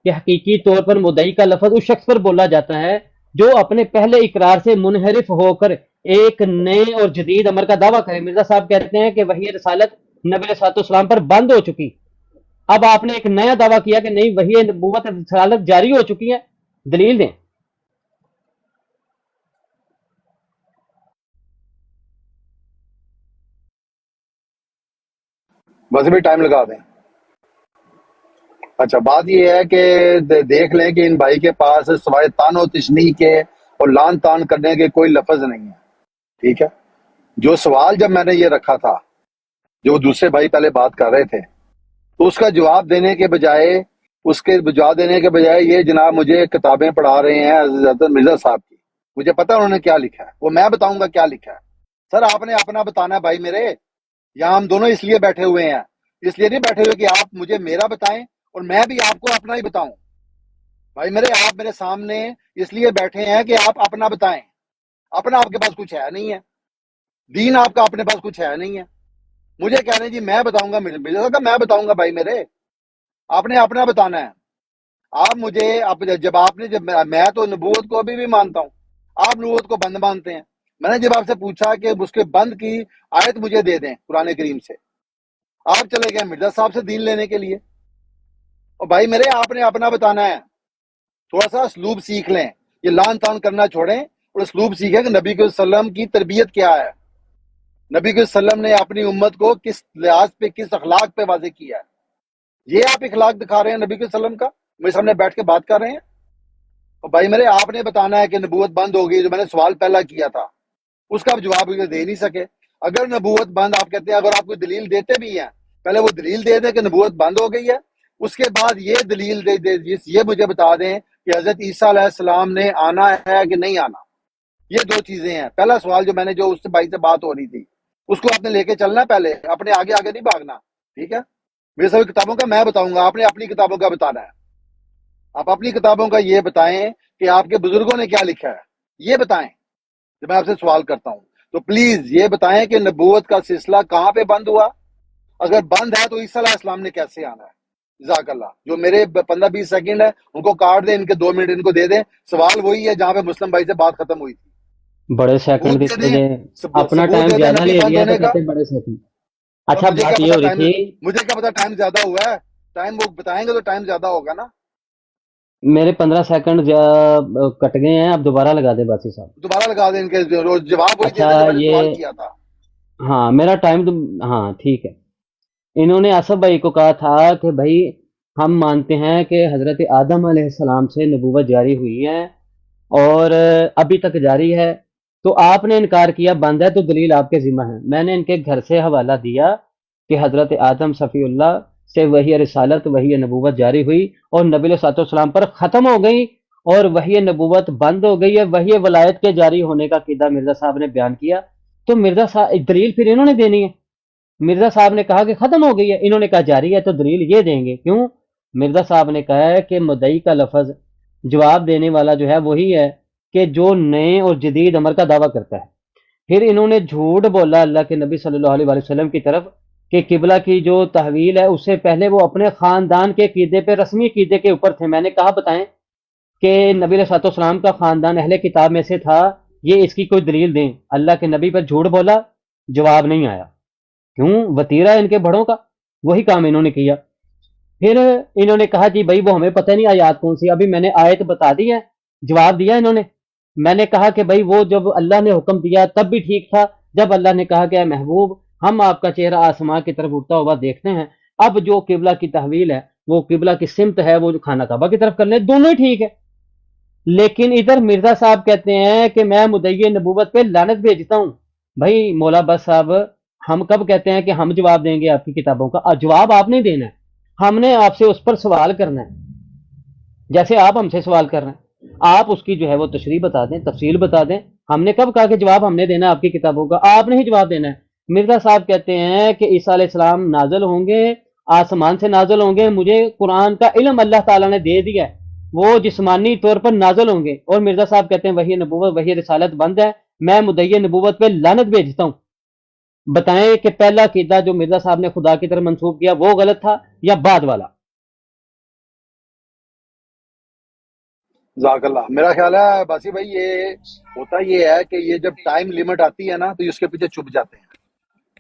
کہ حقیقی طور پر مدعی کا لفظ اس شخص پر بولا جاتا ہے جو اپنے پہلے اقرار سے منحرف ہو کر ایک نئے اور جدید امر کا دعویٰ کرے۔ مرزا صاحب کہتے ہیں کہ وحی رسالت نبی علیہ الصلوۃ والسلام پر بند ہو چکی، اب آپ نے ایک نیا دعویٰ کیا کہ نہیں وحی نبوت رسالت جاری ہو چکی ہے، دلیل دیں۔ بس بھی ٹائم لگا دیں۔ اچھا، بات یہ ہے کہ دیکھ لیں کہ ان بھائی کے پاس سوائے تان و تشنیع کے اور لان تان کرنے کے کوئی لفظ نہیں ہے، ٹھیک ہے۔ جو سوال جب میں نے یہ رکھا تھا، جو دوسرے بھائی پہلے بات کر رہے تھے، تو اس کا جواب دینے کے بجائے یہ جناب مجھے کتابیں پڑھا رہے ہیں حضرت مرزا صاحب کی، مجھے پتا انہوں نے کیا لکھا ہے، وہ میں بتاؤں گا کیا لکھا ہے۔ سر آپ نے اپنا بتانا ہے بھائی میرے، یہاں ہم دونوں اس لیے بیٹھے ہوئے ہیں، اس لیے نہیں بیٹھے ہوئے کہ آپ مجھے میرا بتائیں اور میں بھی آپ کو اپنا ہی بتاؤں۔ بھائی میرے، آپ میرے سامنے اس لیے بیٹھے ہیں کہ آپ اپنا بتائیں، اپنا آپ کے پاس کچھ ہے نہیں ہے، دین آپ کا اپنے پاس کچھ ہے نہیں ہے۔ مجھے کہہ رہے ہیں جی میں بتاؤں گا، میں بتاؤں گا بھائی میرے، آپ نے اپنا بتانا ہے۔ آپ مجھے جب میں تو نبوت کو ابھی بھی مانتا ہوں، آپ نبوت کو بند مانتے ہیں۔ میں نے جب آپ سے پوچھا کہ اس کے بند کی آیت مجھے دے دیں قرآن کریم سے، آپ چلے گئے مرزا صاحب سے دین لینے کے لیے۔ اور بھائی میرے، آپ نے اپنا بتانا ہے، تھوڑا سا اسلوب سیکھ لیں، یہ لان تان کرنا چھوڑیں اور اسلوب سیکھیں کہ نبی کے وسلم کی تربیت کیا ہے، نبی کے وسلم نے اپنی امت کو کس لحاظ پہ، کس اخلاق پہ واضح کیا ہے۔ یہ آپ اخلاق دکھا رہے ہیں نبی کے وسلم کا، میرے سامنے بیٹھ کے بات کر رہے ہیں۔ اور بھائی میرے، آپ نے بتانا ہے کہ نبوت بند ہو گئی، جو میں نے سوال پہلا کیا تھا اس کا آپ جواب مجھے دے نہیں سکے۔ اگر نبوت بند آپ کہتے ہیں، اگر آپ کوئی دلیل دیتے بھی ہیں، پہلے وہ دلیل دے دیں کہ نبوت بند ہو گئی ہے، اس کے بعد یہ دلیل یہ مجھے بتا دیں کہ حضرت عیسیٰ علیہ السلام نے آنا ہے کہ نہیں آنا۔ یہ دو چیزیں ہیں۔ پہلا سوال جو میں نے، جو اس بھائی سے بات ہو رہی تھی، اس کو آپ نے لے کے چلنا، پہلے اپنے آگے آگے نہیں بھاگنا، ٹھیک ہے۔ میرے سب کتابوں کا میں بتاؤں گا، آپ نے اپنی کتابوں کا بتانا ہے۔ آپ اپنی کتابوں کا یہ بتائیں کہ آپ کے بزرگوں نے کیا لکھا ہے، یہ بتائیں۔ جب میں آپ سے سوال کرتا ہوں تو پلیز یہ بتائیں کہ نبوت کا سلسلہ کہاں پہ بند ہوا، اگر بند ہے تو عیسیٰ علیہ السلام نے کیسے آنا ہے۔ جزاک اللہ۔ جو میرے 15-20 سیکنڈ ہے ان کو کاٹ دیں، ان کے 2 منٹ ان کو دے دیں۔ سوال وہی ہے جہاں پہ مسلم بھائی سے بات ختم ہوئی تھی۔ بڑے سیکنڈ ثبوت دے دیتے دیں، تھے، اپنا ثبوت ٹائم دے دیں زیادہ نبی لے بند لیا تو ہونے کا۔ کہتے بڑے سیکنڈ۔ اور اچھا مجھے کیا بات یہ پتا ہو رہی ٹائم، تھی، مجھے کیا پتا ٹائم زیادہ ہوا ہے، ٹائم وہ بتائیں گے تو ٹائم زیادہ ہوگا نا۔ میرے 15 سیکنڈ کٹ گئے ہیں، اب دوبارہ لگا دیں باسی صاحب۔ دوبارہ لگا دیں، ان کے جواب وہی دے اچھا دیں جو میں نے یہ، سوال کیا تھا۔ ہاں میرا ٹائم تو، ہاں ٹھیک ہے۔ انہوں نے آصف بھائی کو کہا تھا کہ بھائی ہم مانتے ہیں کہ حضرت آدم علیہ السلام سے نبوت جاری ہوئی ہے اور ابھی تک جاری ہے، تو آپ نے انکار کیا بند ہے، تو دلیل آپ کے ذمہ ہے۔ میں نے ان کے گھر سے حوالہ دیا کہ حضرت آدم صفی اللہ سے وحی رسالت، وحی نبوت جاری ہوئی اور نبی علیہ الصلوۃ والسلام پر ختم ہو گئی اور وحی نبوت بند ہو گئی ہے۔ وحی ولایت کے جاری ہونے کا عقیدہ مرزا صاحب نے بیان کیا، تو مرزا صاحب دلیل پھر انہوں نے دینی ہے۔ مرزا صاحب نے کہا کہ ختم ہو گئی ہے، انہوں نے کہا جاری ہے، تو دلیل یہ دیں گے۔ کیوں؟ مرزا صاحب نے کہا ہے کہ مدعی کا لفظ، جواب دینے والا جو ہے وہی ہے کہ جو نئے اور جدید امر کا دعویٰ کرتا ہے۔ پھر انہوں نے جھوٹ بولا اللہ کے نبی صلی اللہ علیہ وسلم کی طرف کہ قبلہ کی جو تحویل ہے اس سے پہلے وہ اپنے خاندان کے عقیدے پہ، رسمی عقیدے کے اوپر تھے۔ میں نے کہا بتائیں کہ نبی علیہ الصلوۃ والسلام کا خاندان اہل کتاب میں سے تھا، یہ اس کی کوئی دلیل دیں۔ اللہ کے نبی پر جھوٹ بولا، جواب نہیں آیا۔ کیوں؟ وتیرہ ان کے بڑوں کا، وہی کام انہوں نے کیا۔ پھر انہوں نے کہا جی بھائی وہ ہمیں پتہ نہیں آیات کون سی، ابھی میں نے آیت بتا دی ہے، جواب دیا انہوں نے۔ میں نے کہا کہ بھائی وہ جب اللہ نے حکم دیا تب بھی ٹھیک تھا، جب اللہ نے کہا کہ اے محبوب ہم آپ کا چہرہ آسمان کی طرف اٹھتا ہوا دیکھتے ہیں، اب جو قبلہ کی تحویل ہے، وہ قبلہ کی سمت ہے، وہ جو خانہ کعبہ کی طرف کر لیں، دونوں ہی ٹھیک ہے۔ لیکن ادھر مرزا صاحب کہتے ہیں کہ میں مدعی نبوت پہ لعنت بھیجتا ہوں۔ بھائی مولا بس صاحب، ہم کب کہتے ہیں کہ ہم جواب دیں گے آپ کی کتابوں کا؟ جواب آپ نہیں دینا ہے، ہم نے آپ سے اس پر سوال کرنا ہے، جیسے آپ ہم سے سوال کر رہے ہیں۔ آپ اس کی جو ہے وہ تشریح بتا دیں، تفصیل بتا دیں۔ ہم نے کب کہا کہ جواب ہم نے دینا ہے آپ کی کتابوں کا؟ آپ نے ہی جواب دینا ہے۔ مرزا صاحب کہتے ہیں کہ عیسیٰ علیہ السلام نازل ہوں گے، آسمان سے نازل ہوں گے، مجھے قرآن کا علم اللہ تعالیٰ نے دے دیا ہے، وہ جسمانی طور پر نازل ہوں گے۔ اور مرزا صاحب کہتے ہیں وحی نبوت، وحی رسالت بند ہے، میں مدعی نبوت پہ لعنت بھیجتا ہوں۔ بتائیں کہ پہلا عقیدہ جو مرزا صاحب نے خدا کی طرف منسوب کیا وہ غلط تھا یا بعد والا؟ جزاک اللہ. میرا خیال ہے باسی بھائی یہ ہوتا یہ ہے کہ یہ جب ٹائم لمٹ آتی ہے نا تو اس کے پیچھے چھپ جاتے ہیں.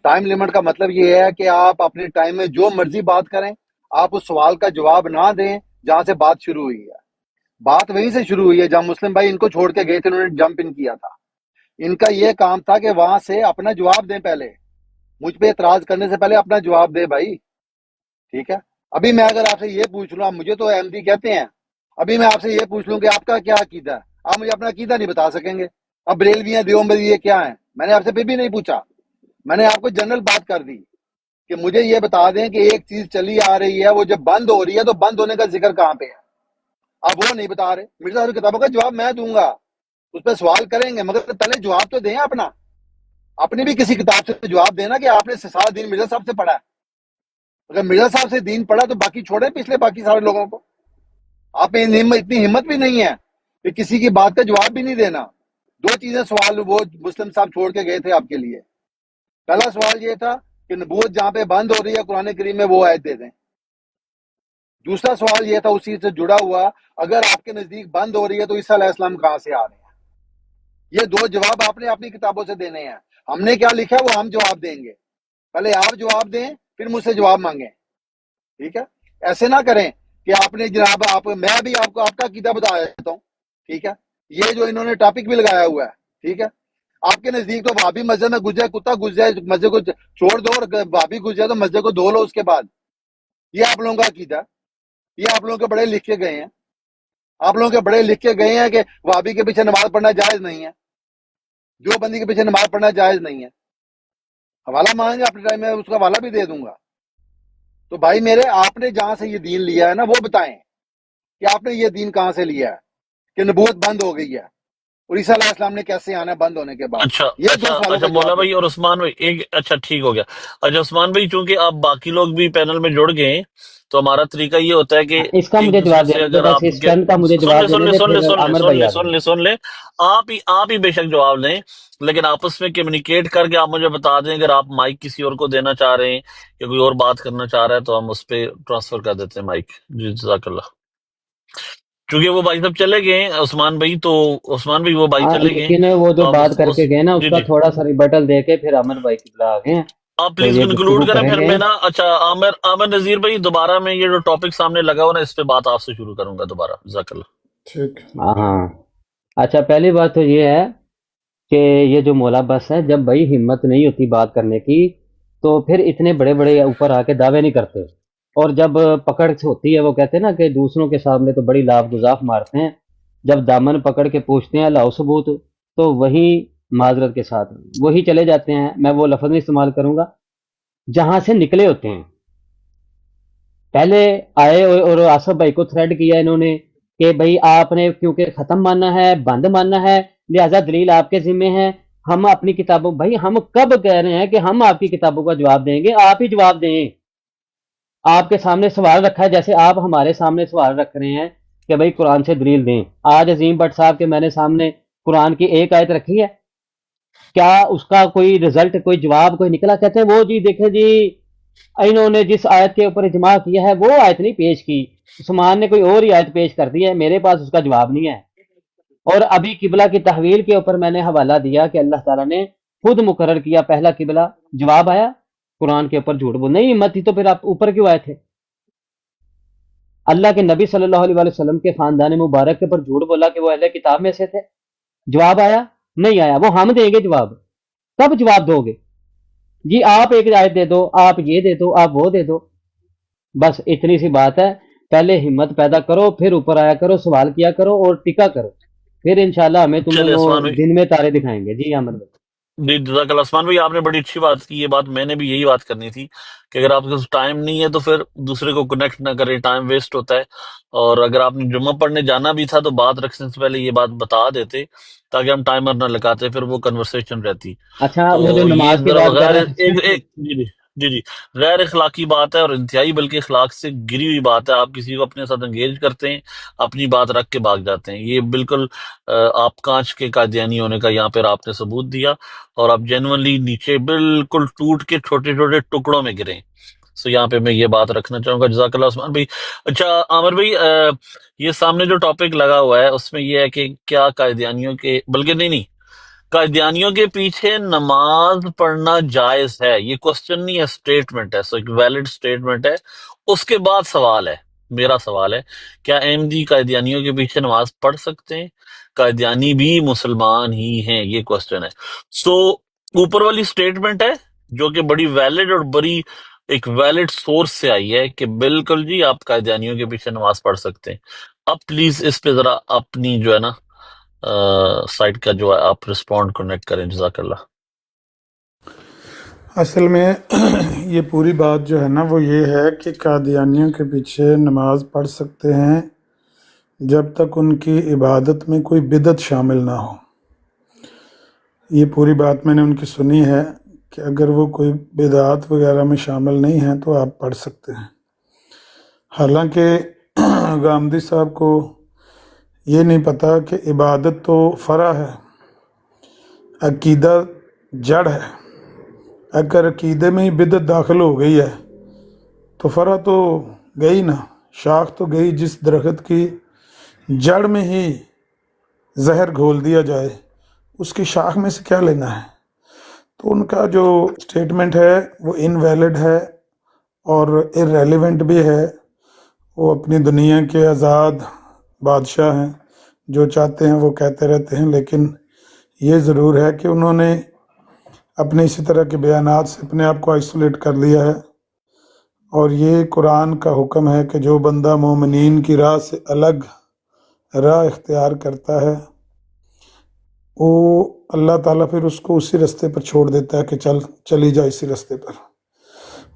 ٹائم لمٹ کا مطلب یہ ہے کہ آپ اپنے ٹائم میں جو مرضی بات کریں, آپ اس سوال کا جواب نہ دیں جہاں سے بات شروع ہوئی ہے. بات وہیں سے شروع ہوئی ہے جہاں مسلم بھائی ان کو چھوڑ کے گئے تھے, انہوں نے جمپ ان کیا تھا. ان کا یہ کام تھا کہ وہاں سے اپنا جواب دیں, پہلے مجھ پہ اعتراض کرنے سے پہلے اپنا جواب دیں بھائی. ٹھیک ہے, ابھی میں اگر آپ سے یہ پوچھ لوں, آپ مجھے تو احمدی کہتے ہیں, ابھی میں آپ سے یہ پوچھ لوں کہ آپ کا کیا عقیدہ ہے, آپ مجھے اپنا عقیدہ نہیں بتا سکیں گے. اب بریلوی دیوبندی یہ کیا ہیں, میں نے آپ سے پھر بھی نہیں پوچھا, میں نے آپ کو جنرل بات کر دی کہ مجھے یہ بتا دیں کہ ایک چیز چلی آ رہی ہے, وہ جب بند ہو رہی ہے تو بند ہونے کا ذکر کہاں پہ ہے. اب وہ نہیں بتا رہے. مرزا صاحب کتابوں کا جواب میں دوں گا, اس پہ سوال کریں گے, مگر پہلے جواب تو دیں اپنا. اپنی بھی کسی کتاب سے جواب دینا کہ آپ نے سارا دین مرزا صاحب سے پڑھا ہے. اگر مرزا صاحب سے دین پڑھا تو باقی چھوڑیں پچھلے باقی سارے لوگوں کو. آپ میں اتنی ہمت بھی نہیں ہے کہ کسی کی بات کا جواب بھی نہیں دینا. دو چیزیں سوال وہ مسلم صاحب چھوڑ کے گئے تھے آپ کے لیے. پہلا سوال یہ تھا کہ نبوت جہاں پہ بند ہو رہی ہے قرآن کریم میں وہ آیت دے دیں. دوسرا سوال یہ تھا اسی سے جڑا ہوا, اگر آپ کے نزدیک بند ہو رہی ہے تو عیسیٰ علیہ السلام کہاں سے آ رہے ہیں. یہ دو جواب آپ نے اپنی کتابوں سے دینے ہیں. ہم نے کیا لکھا ہے وہ ہم جواب دیں گے. پہلے آپ جواب دیں پھر مجھ سے جواب مانگیں. ٹھیک ہے, ایسے نہ کریں کہ آپ نے جناب آپ, میں بھی آپ کو آپ کا عقیدہ بتا دیتا ہوں. ٹھیک ہے, یہ جو انہوں نے ٹاپک بھی لگایا ہوا ہے, ٹھیک ہے, آپ کے نزدیک تو بھابی مسجد میں گھس جائے, کتا گھس جائے, مسجد کو چھوڑ دو, اور بھابی گھس جائے تو مسجد کو دھو لو اس کے بعد. یہ آپ لوگوں کا عقیدہ ہے. یہ آپ لوگوں کے بڑے لکھ کے گئے ہیں. آپ لوگوں کے بڑے لکھ کے گئے ہیں کہ وہابی کے پیچھے نماز پڑھنا جائز نہیں ہے, جو بندی کے پیچھے نماز پڑھنا جائز نہیں ہے. حوالہ مانگیں اپنے ٹائم میں, اس کا حوالہ بھی دے دوں گا. تو بھائی میرے, آپ نے جہاں سے یہ دین لیا ہے نا وہ بتائیں کہ آپ نے یہ دین کہاں سے لیا ہے کہ نبوت بند ہو گئی ہے, اور عیسیٰ علیہ السلام نے کیسے آنا ہے بند ہونے کے بعد. اچھا یہ دو اچھا سوالوں اچھا کا مولا جواب دیں. بھائی اور عثمان بھائی ایک, اچھا ٹھیک ہو گیا. اچھا عثمان بھائی, چونکہ آپ باقی لوگ بھی پینل میں جڑ گئے ہیں تو ہمارا طریقہ یہ ہوتا ہے کہ اس کا ایک مجھے دوسرے جواب سے دینے دے, اگر بس آپ اس چند کا مجھے سن جواب لیں سن دینے لیں دے, سن لیں پھر سن لیں عامر سن بھائی لیں آ سن جائیں. لیں سن لیں, آپ ہی بے شک جواب لیں, لیکن آپس میں کمیونیکیٹ کر کے آپ مجھے بتا دیں. اگر آپ مائک کسی اور کو دینا چاہ رہے ہیں یا کوئی اور بات کرنا چاہ رہا ہے تو ہم اس پہ ٹرانسفر کر دیتے ہیں مائک. جی جزاک اللہ. چونکہ وہ بھائی صاحب چلے گئے ہیں عثمان بھائی, تو عثمان بھائی وہ بھائی ہاں, چلے گئے ہیں لیکن وہ جو تو ہم بات کر کے گئے نا اس جی کا جی تھوڑا سا ریبٹل دے کے پھر عامر بھائی کی بلا آ گئے ہیں, آپ تو پلیز یہ کنکلوڈ گفتگو کریں, کریں پھر گے. میں نا اچھا عامر نذیر بھائی دوبارہ میں یہ جو ٹاپک سامنے لگا ہو نا اس پہ بات آپ سے شروع کروں گا دوبارہ. جزاک اللہ. ٹھیک. ہاں, اچھا پہلی بات تو یہ ہے کہ یہ جو مولا بس ہے, جب بھائی ہمت نہیں ہوتی بات کرنے کی تو پھر اتنے بڑے بڑے اوپر آ کے دعوے نہیں کرتے, اور جب پکڑ ہوتی ہے وہ کہتے ہیں نا کہ دوسروں کے سامنے تو بڑی لاف گزاف مارتے ہیں, جب دامن پکڑ کے پوچھتے ہیں لاؤ ثبوت, تو وہی معذرت کے ساتھ وہی چلے جاتے ہیں. میں وہ لفظ نہیں استعمال کروں گا جہاں سے نکلے ہوتے ہیں. پہلے آئے اور آصف بھائی کو تھریڈ کیا انہوں نے کہ بھائی آپ نے کیونکہ ختم ماننا ہے, بند ماننا ہے, لہذا دلیل آپ کے ذمے ہیں, ہم اپنی کتابوں, بھائی ہم کب کہہ رہے ہیں کہ ہم آپ کی کتابوں کا جواب دیں گے, آپ ہی جواب دیں. آپ کے سامنے سوال رکھا ہے, جیسے آپ ہمارے سامنے سوال رکھ رہے ہیں کہ بھائی قرآن سے دلیل دیں. آج عظیم بٹ صاحب کے میں نے سامنے قرآن کی ایک آیت رکھی ہے, کیا اس کا کوئی رزلٹ, کوئی جواب کوئی نکلا؟ کہتے ہیں وہ جی دیکھیں جی انہوں نے جس آیت کے اوپر اجماع کیا ہے وہ آیت نہیں پیش کی, عثمان نے کوئی اور ہی آیت پیش کر دی ہے, میرے پاس اس کا جواب نہیں ہے. اور ابھی قبلہ کی تحویل کے اوپر میں نے حوالہ دیا کہ اللہ تعالیٰ نے خود مقرر کیا پہلا قبلہ, جواب آیا قرآن کے اوپر جھوٹ بول, نہیں ہمت تھی تو پھر آپ اوپر کیوں آئے تھے؟ اللہ کے نبی صلی اللہ علیہ وآلہ وسلم کے خاندان مبارک کے اوپر جھوٹ بولا کہ وہ اہل کتاب میں سے تھے, جواب آیا نہیں آیا, وہ ہم دیں گے جواب. کب جواب دو گے جی؟ آپ ایک آیت دے دو, آپ یہ دے دو, آپ وہ دے دو, بس اتنی سی بات ہے. پہلے ہمت پیدا کرو, پھر اوپر آیا کرو, سوال کیا کرو اور ٹکا کرو, پھر انشاءاللہ ہمیں تمہیں چلے وہ عثمان بھائی, دن میں تارے دکھائیں گے. جی احمد بھائی. جی جزاک اللہ. عثمان بھائی آپ نے بڑی اچھی بات کی, یہ بات میں نے بھی یہی بات کرنی تھی کہ اگر آپ کے پاس ٹائم نہیں ہے تو پھر دوسرے کو کنیکٹ نہ کریں, ٹائم ویسٹ ہوتا ہے. اور اگر آپ نے جمعہ پڑھنے جانا بھی تھا تو بات رکھنے سے پہلے یہ بات بتا دیتے تاکہ ہم ٹائمر نہ لگاتے, پھر وہ کنورسیشن رہتی. اچھا, وہ جو تو یہ نماز کی ذرا بات کر غیر رہے تھے, ایک جی جی جی جی غیر اخلاقی بات ہے, اور انتہائی بلکہ اخلاق سے گری ہوئی بات ہے. آپ کسی کو اپنے ساتھ انگیج کرتے ہیں, اپنی بات رکھ کے بھاگ جاتے ہیں. یہ بالکل آپ کانچ کے قادیانی ہونے کا یہاں پر آپ نے ثبوت دیا, اور آپ جینوئنلی نیچے بالکل ٹوٹ کے چھوٹے چھوٹے ٹکڑوں میں گرے. سو یہاں پہ میں یہ بات رکھنا چاہوں گا. جزاک اللہ عثمان بھائی. اچھا عامر بھائی، یہ سامنے جو ٹاپک لگا ہوا ہے اس میں یہ ہے کہ کیا قادیانیوں کے، بلکہ نہیں، قادیانیوں کے پیچھے نماز پڑھنا جائز ہے؟ یہ کوسچن نہیں ہے، اسٹیٹمنٹ ہے. سو ایک ویلڈ اسٹیٹمنٹ ہے. اس کے بعد سوال ہے، میرا سوال ہے، کیا احمدی قادیانیوں کے پیچھے نماز پڑھ سکتے ہیں؟ قادیانی بھی مسلمان ہی ہیں، یہ کوسچن ہے. سو اوپر والی اسٹیٹمنٹ ہے جو کہ بڑی ویلڈ اور بڑی ایک ویلڈ سورس سے آئی ہے کہ بالکل جی آپ قادیانیوں کے پیچھے نماز پڑھ سکتے ہیں. اب پلیز اس پہ ذرا اپنی جو ہے نا سائٹ کا جو ہے آپ رسپونڈ کنیکٹ کریں. جزاک اللہ. اصل میں یہ پوری بات جو ہے نا وہ یہ ہے کہ قادیانیوں کے پیچھے نماز پڑھ سکتے ہیں جب تک ان کی عبادت میں کوئی بدعت شامل نہ ہو. یہ پوری بات میں نے ان کی سنی ہے کہ اگر وہ کوئی بدعات وغیرہ میں شامل نہیں ہیں تو آپ پڑھ سکتے ہیں. حالانکہ گامدی صاحب کو یہ نہیں پتہ کہ عبادت تو فرع ہے، عقیدہ جڑ ہے. اگر عقیدے میں ہی بدعت داخل ہو گئی ہے تو فرع تو گئی نا، شاخ تو گئی. جس درخت کی جڑ میں ہی زہر گھول دیا جائے اس کی شاخ میں سے کیا لینا ہے؟ تو ان کا جو سٹیٹمنٹ ہے وہ انویلڈ ہے اور irrelevant بھی ہے. وہ اپنی دنیا کے آزاد بادشاہ ہیں، جو چاہتے ہیں وہ کہتے رہتے ہیں. لیکن یہ ضرور ہے کہ انہوں نے اپنے اسی طرح کے بیانات سے اپنے آپ کو آئسولیٹ کر لیا ہے. اور یہ قرآن کا حکم ہے کہ جو بندہ مومنین کی راہ سے الگ راہ اختیار کرتا ہے وہ اللہ تعالیٰ پھر اس کو اسی رستے پر چھوڑ دیتا ہے کہ چلی جا اسی رستے پر.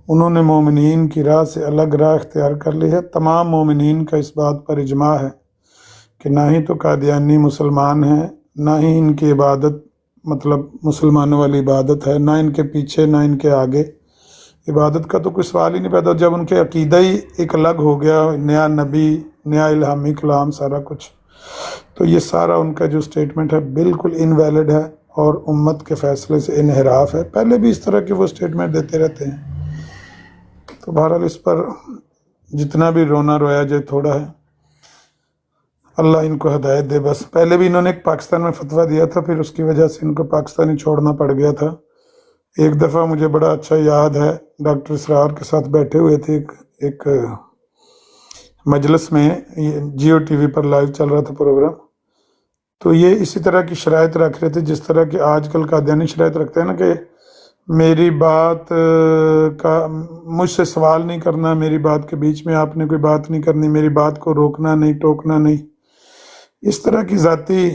انہوں نے مومنین کی راہ سے الگ راہ اختیار کر لی ہے. تمام مومنین کا اس بات پر اجماع ہے کہ نہ ہی تو قادیانی مسلمان ہیں، نہ ہی ان کی عبادت مطلب مسلمانوں والی عبادت ہے، نہ ان کے پیچھے نہ ان کے آگے. عبادت کا تو کوئی سوال ہی نہیں پیدا. جب ان کے عقیدہ ہی ایک الگ ہو گیا، نیا نبی، نیا الہامی کلام، سارا کچھ، تو یہ سارا ان کا جو سٹیٹمنٹ ہے بالکل انویلڈ ہے اور امت کے فیصلے سے انحراف ہے. پہلے بھی اس طرح کے وہ سٹیٹمنٹ دیتے رہتے ہیں. تو بہرحال اس پر جتنا بھی رونا رویا جائے تھوڑا ہے. اللہ ان کو ہدایت دے. بس پہلے بھی انہوں نے ایک پاکستان میں فتویٰ دیا تھا، پھر اس کی وجہ سے ان کو پاکستانی چھوڑنا پڑ گیا تھا. ایک دفعہ مجھے بڑا اچھا یاد ہے، ڈاکٹر اسرار کے ساتھ بیٹھے ہوئے تھے ایک مجلس میں، جیو ٹی وی پر لائیو چل رہا تھا پروگرام. تو یہ اسی طرح کی شرائط رکھ رہے تھے جس طرح کہ آج کل قادیانی شرائط رکھتے ہیں نا کہ میری بات کا مجھ سے سوال نہیں کرنا، میری بات کے بیچ میں آپ نے کوئی بات نہیں کرنی، میری بات کو روکنا نہیں، ٹوکنا نہیں. اس طرح کی ذاتی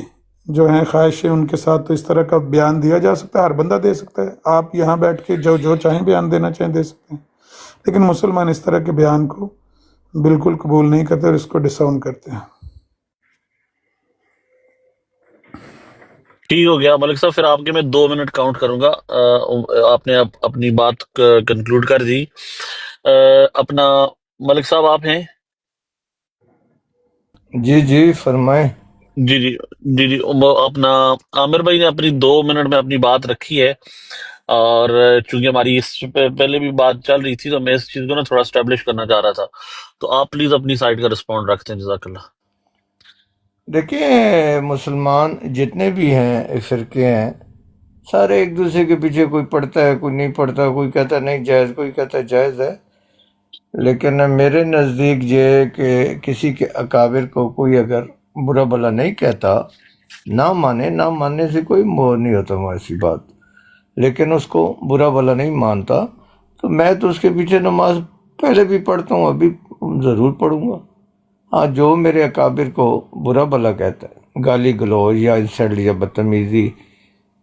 جو ہیں خواہشیں ان کے ساتھ، تو اس طرح کا بیان دیا جا سکتا ہے، ہر بندہ دے سکتا ہے. آپ یہاں بیٹھ کے جو چاہیں بیان دینا چاہیں دے سکتے ہیں. لیکن مسلمان اس طرح کے بیان کو بالکل قبول نہیں کرتے اور اس کو ڈس آؤن کرتے ہیں. ٹھیک ہو گیا ملک صاحب، پھر آپ کے میں 2 منٹ کاؤنٹ کروں گا. آپ نے اب اپنی بات کنکلوڈ کر دی. اپنا ملک صاحب آپ ہیں؟ جی فرمائیں. جی اپنا عامر بھائی نے اپنی 2 منٹ میں اپنی بات رکھی ہے، اور چونکہ ہماری اس پہ پہلے بھی بات چل رہی تھی تو میں اس چیز کو نا تھوڑا اسٹیبلش کرنا چاہ رہا تھا. تو آپ پلیز اپنی سائڈ کا رسپونڈ رکھتے ہیں. جزاک اللہ. دیکھیں مسلمان جتنے بھی ہیں ایک فرقے ہیں، سارے ایک دوسرے کے پیچھے، کوئی پڑھتا ہے کوئی نہیں پڑھتا، کوئی کہتا ہے نہیں جائز، کوئی کہتا ہے جائز ہے. لیکن میرے نزدیک یہ کہ کسی کے اکابر کو کوئی اگر برا بھلا نہیں کہتا، نہ ماننے سے کوئی مور نہیں ہوتا ایسی بات. لیکن اس کو برا بھلا نہیں مانتا تو میں تو اس کے پیچھے نماز پہلے بھی پڑھتا ہوں، ابھی ضرور پڑھوں گا. ہاں جو میرے اکابر کو برا بھلا کہتا ہے، گالی گلوچ یا انسلٹ یا بدتمیزی،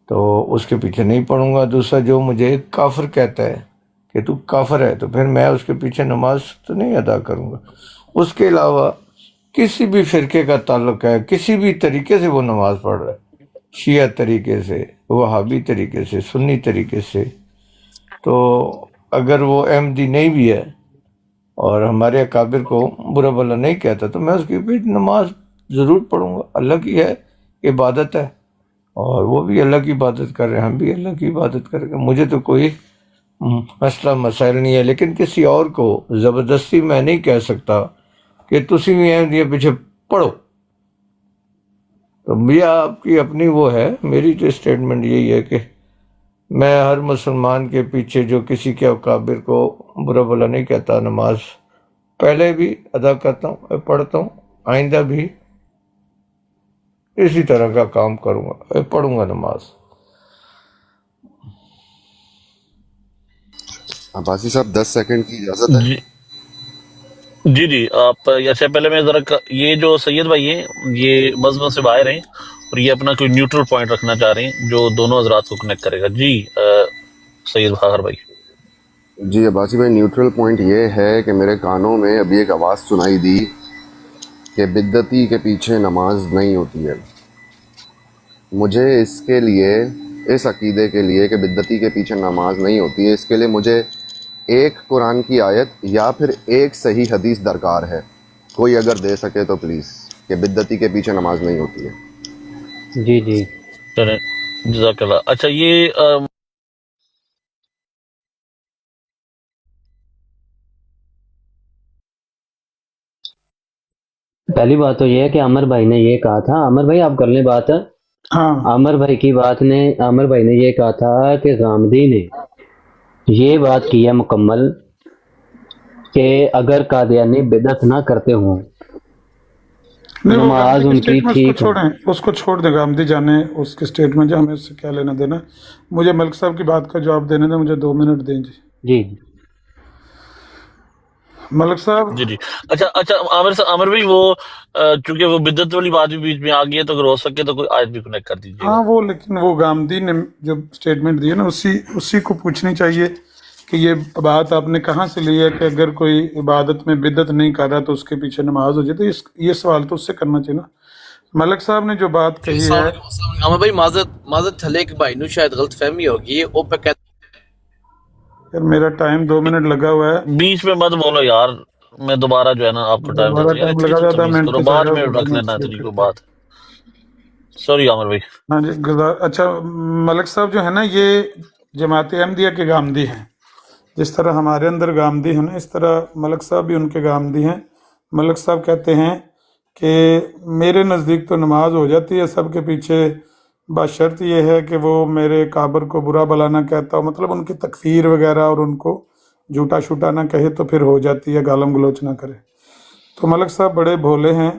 تو اس کے پیچھے نہیں پڑھوں گا. دوسرا جو مجھے کافر کہتا ہے کہ تو کافر ہے، تو پھر میں اس کے پیچھے نماز تو نہیں ادا کروں گا. اس کے علاوہ کسی بھی فرقے کا تعلق ہے، کسی بھی طریقے سے وہ نماز پڑھ رہا ہے، شیعہ طریقے سے، وہابی طریقے سے، سنی طریقے سے، تو اگر وہ احمدی نہیں بھی ہے اور ہمارے اکابر کو برا بھلا نہیں کہتا تو میں اس کی بھی نماز ضرور پڑھوں گا. اللہ کی ہے، عبادت ہے، اور وہ بھی اللہ کی عبادت کر رہے ہیں، ہم بھی اللہ کی عبادت کریں گے. مجھے تو کوئی مسئلہ مسائل نہیں ہے، لیکن کسی اور کو زبردستی میں نہیں کہہ سکتا کہ تسی بھی احمدیہ پیچھے پڑھو. تو یہ آپ کی اپنی وہ ہے. میری تو اسٹیٹمنٹ یہی ہے کہ میں ہر مسلمان کے پیچھے جو کسی کے اکابر کو برا بھلا نہیں کہتا. نماز پہلے بھی ادا کرتا ہوں، پڑھتا ہوں، آئندہ بھی اسی طرح کا کام کروں گا، پڑھوں گا نماز. عباسی صاحب 10 سیکنڈ کی اجازت ہے؟ جی جی آپ ایسے پہلے میں ذرا یہ جو سید بھائی ہیں یہ مذہب سے باہر ہیں اور یہ اپنا کوئی نیوٹرل پوائنٹ رکھنا چاہ رہے ہیں جو دونوں حضرات کو کنیکٹ کرے گا. جی سید فاخر بھائی. جی عباسی بھائی، نیوٹرل پوائنٹ یہ ہے کہ میرے کانوں میں ابھی ایک آواز سنائی دی کہ بدعتی کے پیچھے نماز نہیں ہوتی ہے. مجھے اس کے لیے، اس عقیدے کے لیے کہ بدعتی کے پیچھے نماز نہیں ہوتی ہے، اس کے لیے مجھے ایک قرآن کی آیت یا پھر ایک صحیح حدیث درکار ہے. کوئی اگر دے سکے تو پلیز، کہ بدعتی کے پیچھے نماز نہیں ہوتی ہے. جی جی چلیں جزاک اللہ. اچھا یہ پہلی بات تو یہ ہے کہ عامر بھائی نے یہ کہا تھا. عامر بھائی آپ کر لیں بات. ہاں عامر بھائی کی بات نے، عامر بھائی نے یہ کہا تھا کہ غامدی نے یہ بات کی ہے مکمل کہ اگر قادیانی بدعت نہ کرتے ہوں نہیں، وہ نماز گاندھی کی ان کی اسٹیٹمنٹ ٹھیک ہے. اس کو چھوڑ دیں. گاندھی جانے اس کی اسٹیٹمنٹ، ہمیں اس سے کیا لینا دینا. مجھے ملک صاحب کی بات کا جواب دینے دیں. مجھے 2 منٹ دیں جی. جی ملک صاحب، جی اچھا عامر بھائی وہ چونکہ وہ بدعت والی بات بھی بیچ میں آ گئی ہے تو اگر ہو سکے تو کوئی آیت بھی کنیکٹ کر دیجیے گا. ہاں وہ، لیکن وہ گاندھی نے جو اسٹیٹمنٹ دی ہے نا، اسی کو پوچھنی چاہیے کہ یہ بات آپ نے کہاں سے لی ہے کہ اگر کوئی عبادت میں بدعت نہیں کر رہا تو اس کے پیچھے نماز ہو جائے. تو یہ سوال تو اس سے کرنا چاہیے نا. ملک صاحب نے جو بات کہی ہے، السلام علیکم. عامر بھائی معذرت تھلے کہ بھائی نو شاید غلط فہمی ہوگی. وہ پہ کہتے یار میرا ٹائم 2 منٹ لگا ہوا ہے. بیچ میں مت بولو یار، میں دوبارہ جو ہے نا آپ کو ٹائم دوبارہ دیتا ہوں. یار ٹائم اتنی لگا تو جاتا ہے، تمیز منٹ کرو، پہ بعد چاہے میں آپ رکھ منٹ لینا سے اتنی کوئی کرتے ہیں. بات. سوری عامر بھائی. ہاں جی اچھا، ملک صاحب جو ہے نا، یہ جماعت احمدیہ کے گامدی ہیں. جس طرح ہمارے اندر گامدی ہیں نا، اس طرح ملک صاحب بھی ان کے گامدی ہیں. ملک صاحب کہتے ہیں کہ میرے نزدیک تو نماز ہو جاتی ہے سب کے پیچھے، بشرط یہ ہے کہ وہ میرے کابر کو برا بلا نہ کہتا ہو، مطلب ان کی تکفیر وغیرہ اور ان کو جھوٹا شوٹا نہ کہے تو پھر ہو جاتی ہے، گالم گلوچ نہ کرے. تو ملک صاحب بڑے بھولے ہیں،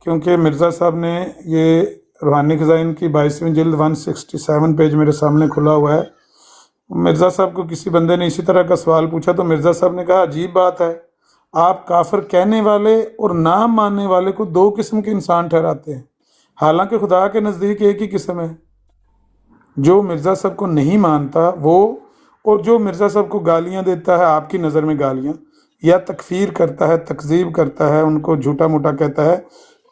کیونکہ مرزا صاحب نے یہ روحانی خزائن کی 22ویں جلد 167 پیج میرے سامنے کھلا ہوا ہے. مرزا صاحب کو کسی بندے نے اسی طرح کا سوال پوچھا تو مرزا صاحب نے کہا عجیب بات ہے، آپ کافر کہنے والے اور نہ ماننے والے کو 2 قسم کے انسان ٹھہراتے ہیں، حالانکہ خدا کے نزدیک ایک ہی قسم ہے. جو مرزا صاحب کو نہیں مانتا وہ، اور جو مرزا صاحب کو گالیاں دیتا ہے، آپ کی نظر میں گالیاں، یا تکفیر کرتا ہے، تکذیب کرتا ہے، ان کو جھوٹا موٹا کہتا ہے،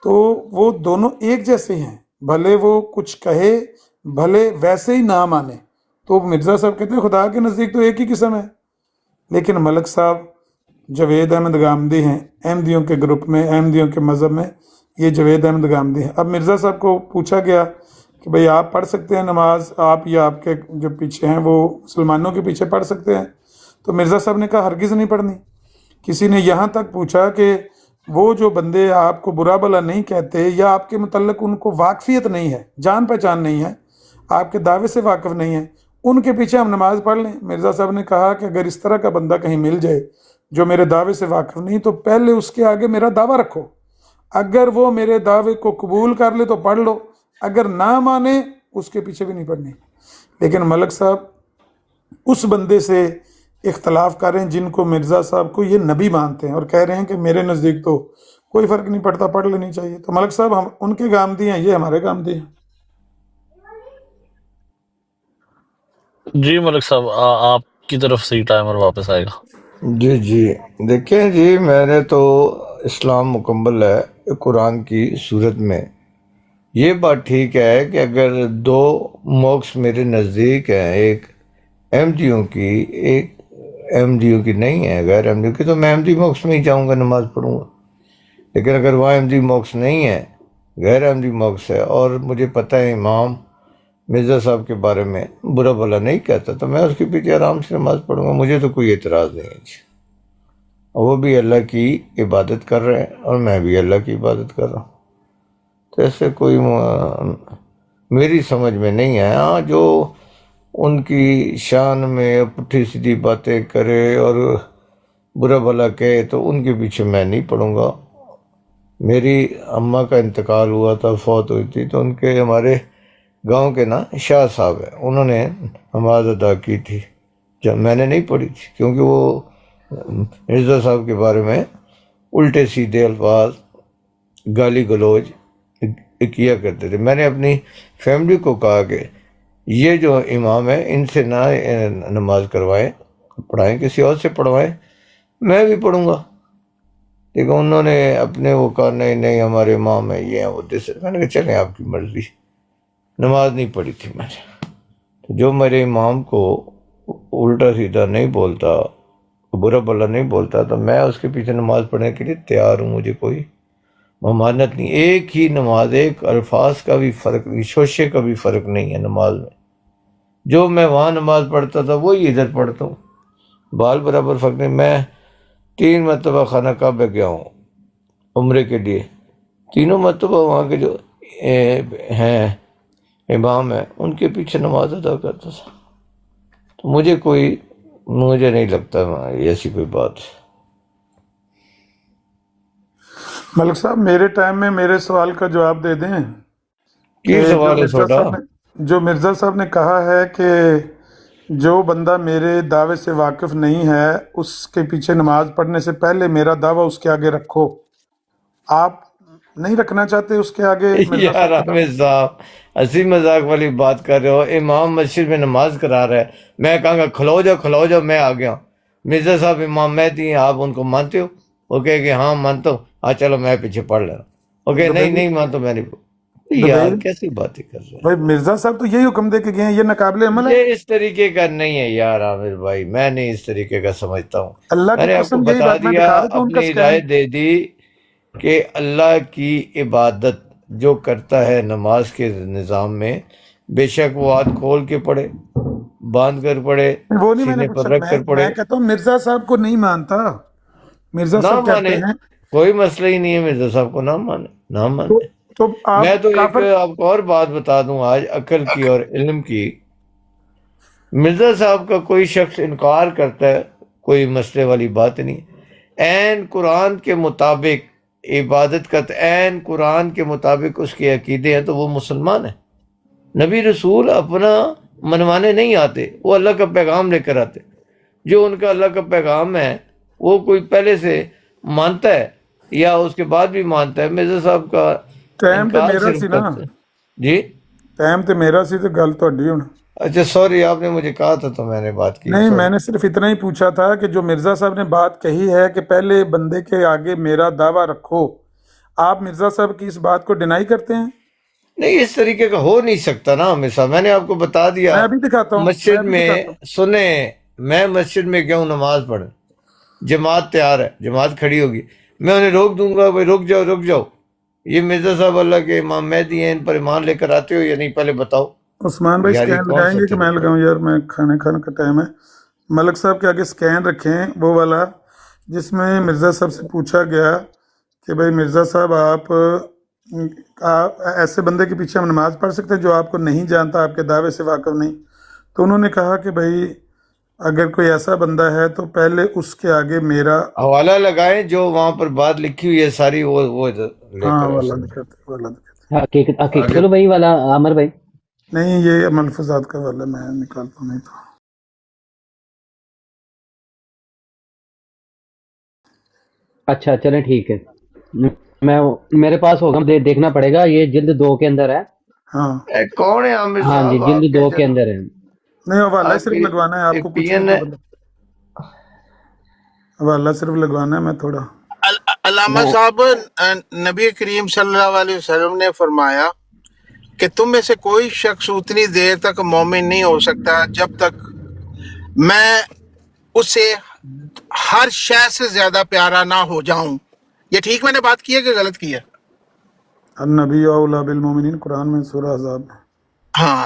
تو وہ دونوں ایک جیسے ہیں، بھلے وہ کچھ کہے، بھلے ویسے ہی نہ مانے. تو مرزا صاحب کہتے ہیں خدا کے نزدیک تو ایک ہی قسم ہے. لیکن ملک صاحب جوید احمد گامدی ہیں، احمدیوں کے گروپ میں، احمدیوں کے مذہب میں یہ جوید احمد گامدی ہیں. اب مرزا صاحب کو پوچھا گیا کہ بھئی آپ پڑھ سکتے ہیں نماز، آپ یا آپ کے جو پیچھے ہیں وہ مسلمانوں کے پیچھے پڑھ سکتے ہیں؟ تو مرزا صاحب نے کہا ہرگز نہیں پڑھنی. کسی نے یہاں تک پوچھا کہ وہ جو بندے آپ کو برا بلا نہیں کہتے یا آپ کے متعلق ان کو واقفیت نہیں ہے، جان پہچان نہیں ہے، آپ کے دعوے سے واقف نہیں ہے، ان کے پیچھے ہم نماز پڑھ لیں؟ مرزا صاحب نے کہا کہ اگر اس طرح کا بندہ کہیں مل جائے جو میرے دعوے سے واقف نہیں، تو پہلے اس کے آگے میرا دعویٰ رکھو، اگر وہ میرے دعوے کو قبول کر لے تو پڑھ لو، اگر نہ مانے اس کے پیچھے بھی نہیں پڑھنی. لیکن ملک صاحب اس بندے سے اختلاف کر رہے ہیں جن کو مرزا صاحب کو یہ نبی مانتے ہیں، اور کہہ رہے ہیں کہ میرے نزدیک تو کوئی فرق نہیں پڑتا، پڑھ لینی چاہیے. تو ملک صاحب ہم ان کے گامدی ہیں، یہ ہمارے گامدی ہیں. جی ملک صاحب آپ کی طرف سے ہی ٹائمر واپس آئے گا. جی دیکھیں جی، میں نے تو اسلام مکمل ہے قرآن کی صورت میں. یہ بات ٹھیک ہے کہ اگر 2 موکس میرے نزدیک ہیں، ایک احمدیوں کی، ایک احمدیوں کی نہیں ہے، غیر احمدیوں کی، تو میں احمدی موکس میں ہی جاؤں گا، نماز پڑھوں گا. لیکن اگر وہاں احمدی موکس نہیں ہے، غیر احمدی موکس ہے، اور مجھے پتہ ہے امام مرزا صاحب کے بارے میں برا بھلا نہیں کہتا تو میں اس کے پیچھے آرام سے نماز پڑھوں گا، مجھے تو کوئی اعتراض نہیں ہے جی۔ وہ بھی اللہ کی عبادت کر رہے ہیں اور میں بھی اللہ کی عبادت کر رہا ہوں، تو ایسے کوئی میری سمجھ میں نہیں ہے۔ ہاں جو ان کی شان میں پٹھی سیدھی باتیں کرے اور برا بھلا کہے تو ان کے پیچھے میں نہیں پڑھوں گا۔ میری اماں کا انتقال ہوا تھا، فوت ہوئی تھی، تو ان کے ہمارے گاؤں کے نا شاہ صاحب ہیں، انہوں نے نماز ادا کی تھی، جب میں نے نہیں پڑھی تھی، کیونکہ وہ مرزا صاحب کے بارے میں الٹے سیدھے الفاظ، گالی گلوچ کیا کرتے تھے۔ میں نے اپنی فیملی کو کہا کہ یہ جو امام ہے ان سے نہ نماز کروائیں، پڑھائیں، کسی اور سے پڑھوائیں، میں بھی پڑھوں گا۔ لیکن انہوں نے اپنے وہ کہا نہیں نہیں ہمارے امام ہیں، یہ ہیں وہ دوسرے۔ میں نے کہا چلیں آپ کی مرضی، نماز نہیں پڑھی تھی میں نے۔ تو جو میرے امام کو الٹا سیدھا نہیں بولتا، برا بھلا نہیں بولتا، تو میں اس کے پیچھے نماز پڑھنے کے لیے تیار ہوں، مجھے کوئی ممانعت نہیں۔ ایک ہی نماز، ایک الفاظ کا بھی فرق نہیں، شوشے کا بھی فرق نہیں ہے نماز میں۔ جو میں وہاں نماز پڑھتا تھا وہی ادھر پڑھتا ہوں، بال برابر فرق نہیں۔ میں 3 مرتبہ خانہ کعبہ گیا ہوں عمرے کے لیے، تینوں مرتبہ وہاں کے جو ہیں امام ہیں ان کے پیچھے نماز ادا کرتا تھا، تو مجھے نہیں لگتا ایسی کوئی بات۔ ملک صاحب میرے ٹائم میں میرے سوال کا جواب دے دیں کی کہ سوال ہے چھوٹا؟ جو مرزا صاحب نے کہا ہے کہ جو بندہ میرے دعوے سے واقف نہیں ہے اس کے پیچھے نماز پڑھنے سے پہلے میرا دعویٰ اس کے آگے رکھو، آپ نہیں رکھنا چاہتے اس کے آگے مرزا یار صاحب کا عامر صاحب ہنسی مذاق والی بات کر رہے ہو، امام مسجد میں نماز کرا رہا ہے، میں کہاں گا کھلو جاؤ میں آ گیا ہوں، مرزا صاحب امام مہدی ہیں، آپ ان کو مانتے ہو؟ وہ کہے کہ ہاں مانتا ہوں، ہاں چلو میں پیچھے پڑھ لے رہا ہوں، وہ کہے نہیں مانتا میں نہیں یار دبیر کیسی باتیں کر رہے ہیں؟ بھائی مرزا صاحب تو یہی حکم دے کے گئے ہیں، یہ ناقابل عمل ہے؟ یہ اس طریقے کا نہیں ہے یار عامر بھائی، میں نہیں اس طریقے کا سمجھتا ہوں۔ اللہ میں کی نے آپ کو قسم یہی بتا بات میں دیا، دکھا دیتا ہوں ان کا اپنی سکین۔ رائے دے دی کہ اللہ کی عبادت جو کرتا ہے نماز کے نظام میں، بے شک وہ ہاتھ کھول کے پڑھے، باندھ کر پڑھے، وہ نہیں میں نے سینے پر پوچھا، رکھ کر پڑھے، میں کہتا ہوں مرزا صاحب کو نہیں مانتا، مرزا نہ صاحب مانے، کہتے ہیں کوئی مسئلہ ہی نہیں ہے مرزا صاحب کو نہ مانے، نہ مانے۔ تو آپ میں تو ایک کافر۔ آپ کو اور بات بتا دوں آج عقل کی اور علم کی، مرزا صاحب کا کوئی شخص انکار کرتا ہے کوئی مسئلے والی بات نہیں، عین قرآن کے مطابق عبادت کرتا ہے، عین قرآن کے مطابق اس کے عقیدے ہیں تو وہ مسلمان ہے۔ نبی رسول اپنا منوانے نہیں آتے، وہ اللہ کا پیغام لے کر آتے، جو ان کا اللہ کا پیغام ہے وہ کوئی پہلے سے مانتا ہے یا اس کے بعد بھی مانتا ہے۔ مرزا صاحب کا ٹائم تے انکار میرا صرف سی نا، کرتے ہیں۔ جی ٹائم تے میرا سی تو گل تہاڈی ہن۔ اچھا سوری، آپ نے مجھے کہا تھا تو میں نے بات کی، نہیں میں سوری۔ نے صرف اتنا ہی پوچھا تھا کہ جو مرزا صاحب نے بات کہی ہے کہ پہلے بندے کے آگے میرا دعویٰ رکھو، آپ مرزا صاحب کی اس بات کو ڈینائی کرتے ہیں؟ نہیں اس طریقے کا ہو نہیں سکتا نا ہمیشہ، میں نے آپ کو بتا دیا۔ میں ابھی دکھاتا ہوں، میں مسجد ابھی میں دکھاتا ہوں۔ سنیں، میں مسجد میں گیا ہوں نماز پڑھنے، جماعت تیار ہے، جماعت کھڑی ہوگی، میں انہیں روک دوں گا بھائی رک جاؤ، یہ مرزا صاحب اللہ کے امام مہدی ہیں، ان پر ایمان لے کر آتے ہو یا نہیں پہلے بتاؤ۔ عثمان بھائی یار یہ سکین کون لگائیں سا گے کہ میں طریقہ ہے؟ لگاؤں؟ یار میں کھانے کا ٹائم ہے۔ ملک صاحب کے آگے سکین رکھیں وہ والا جس میں مرزا صاحب سے پوچھا گیا کہ بھائی مرزا صاحب آپ ایسے بندے کے پیچھے ہم نماز پڑھ سکتے ہیں جو آپ کو نہیں جانتا، آپ کے دعوے سے واقف نہیں؟ تو انہوں نے کہا کہ بھائی اگر کوئی ایسا بندہ ہے تو پہلے اس کے آگے میرا۔ حوالہ لگائیں جو وہاں پر بات لکھی ہوئی ہے ساری، وہ لے ہاں کر آئے واللہ سامنے۔ دکھاتے واللہ دکھاتے حقیقت آگے چلو بھائی والا عامر بھائی، نہیں یہ ملفوظات کا والا میں نکالتا نہیں تو۔ اچھا چلیں ٹھیک ہے، میں میرے پاس ہوگا، دیکھنا پڑے گا، یہ جلد 2 کے اندر ہے۔ ہاں کون ہے عامر ہاں جی صاحب آپ جلد کے 2 کے جو اندر ہے۔ نہیں حوالہ آپ صرف کی لگوانا ہے آپ کو، پی کچھ این نہیں ہے؟ مطلب، حوالہ صرف لگوانا ہے، میں تھوڑا۔ علامہ میں صاحب، نبی کریم صلی اللہ علیہ وسلم نے فرمایا کہ تم میں سے کوئی شخص اتنی دیر تک مومن نہیں ہو سکتا جب تک میں اسے ہر شے سے زیادہ پیارا نہ ہو جاؤں۔ یہ ٹھیک میں نے بات کی ہے کہ غلط کی ہے؟ النبی اولا بالمومنین، قرآن میں سورہ احزاب میں۔ ہاں،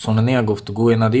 ਸੁਣਨੇ ਆ ਗੁਫ਼ਤਗੂ ਇਹਨਾਂ ਦੀ,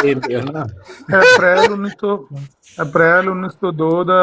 ਦੇ ਦਿਓ ਨਾ। ਅਪ੍ਰੈਲ 1902 ਦਾ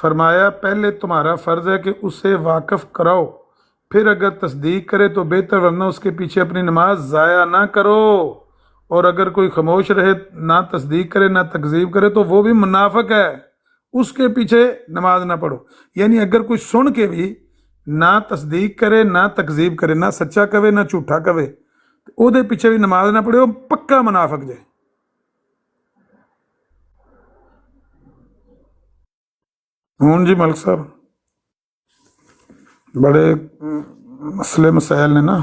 فرمایا پہلے تمہارا فرض ہے کہ اسے واقف کراؤ، پھر اگر تصدیق کرے تو بہتر، ورنہ اس کے پیچھے اپنی نماز ضائع نہ کرو، اور اگر کوئی خاموش رہے، نہ تصدیق کرے نہ تکذیب کرے تو وہ بھی منافق ہے، اس کے پیچھے نماز نہ پڑھو۔ یعنی اگر کوئی سن کے بھی نہ تصدیق کرے نہ تکذیب کرے، نہ سچا کہے نہ جھوٹا کہے، او دے پیچھے بھی نماز نہ پڑھے، وہ پکا منافق جائے۔ ہوں جی ملک صاحب، بڑے مسئلے مسائل نے نا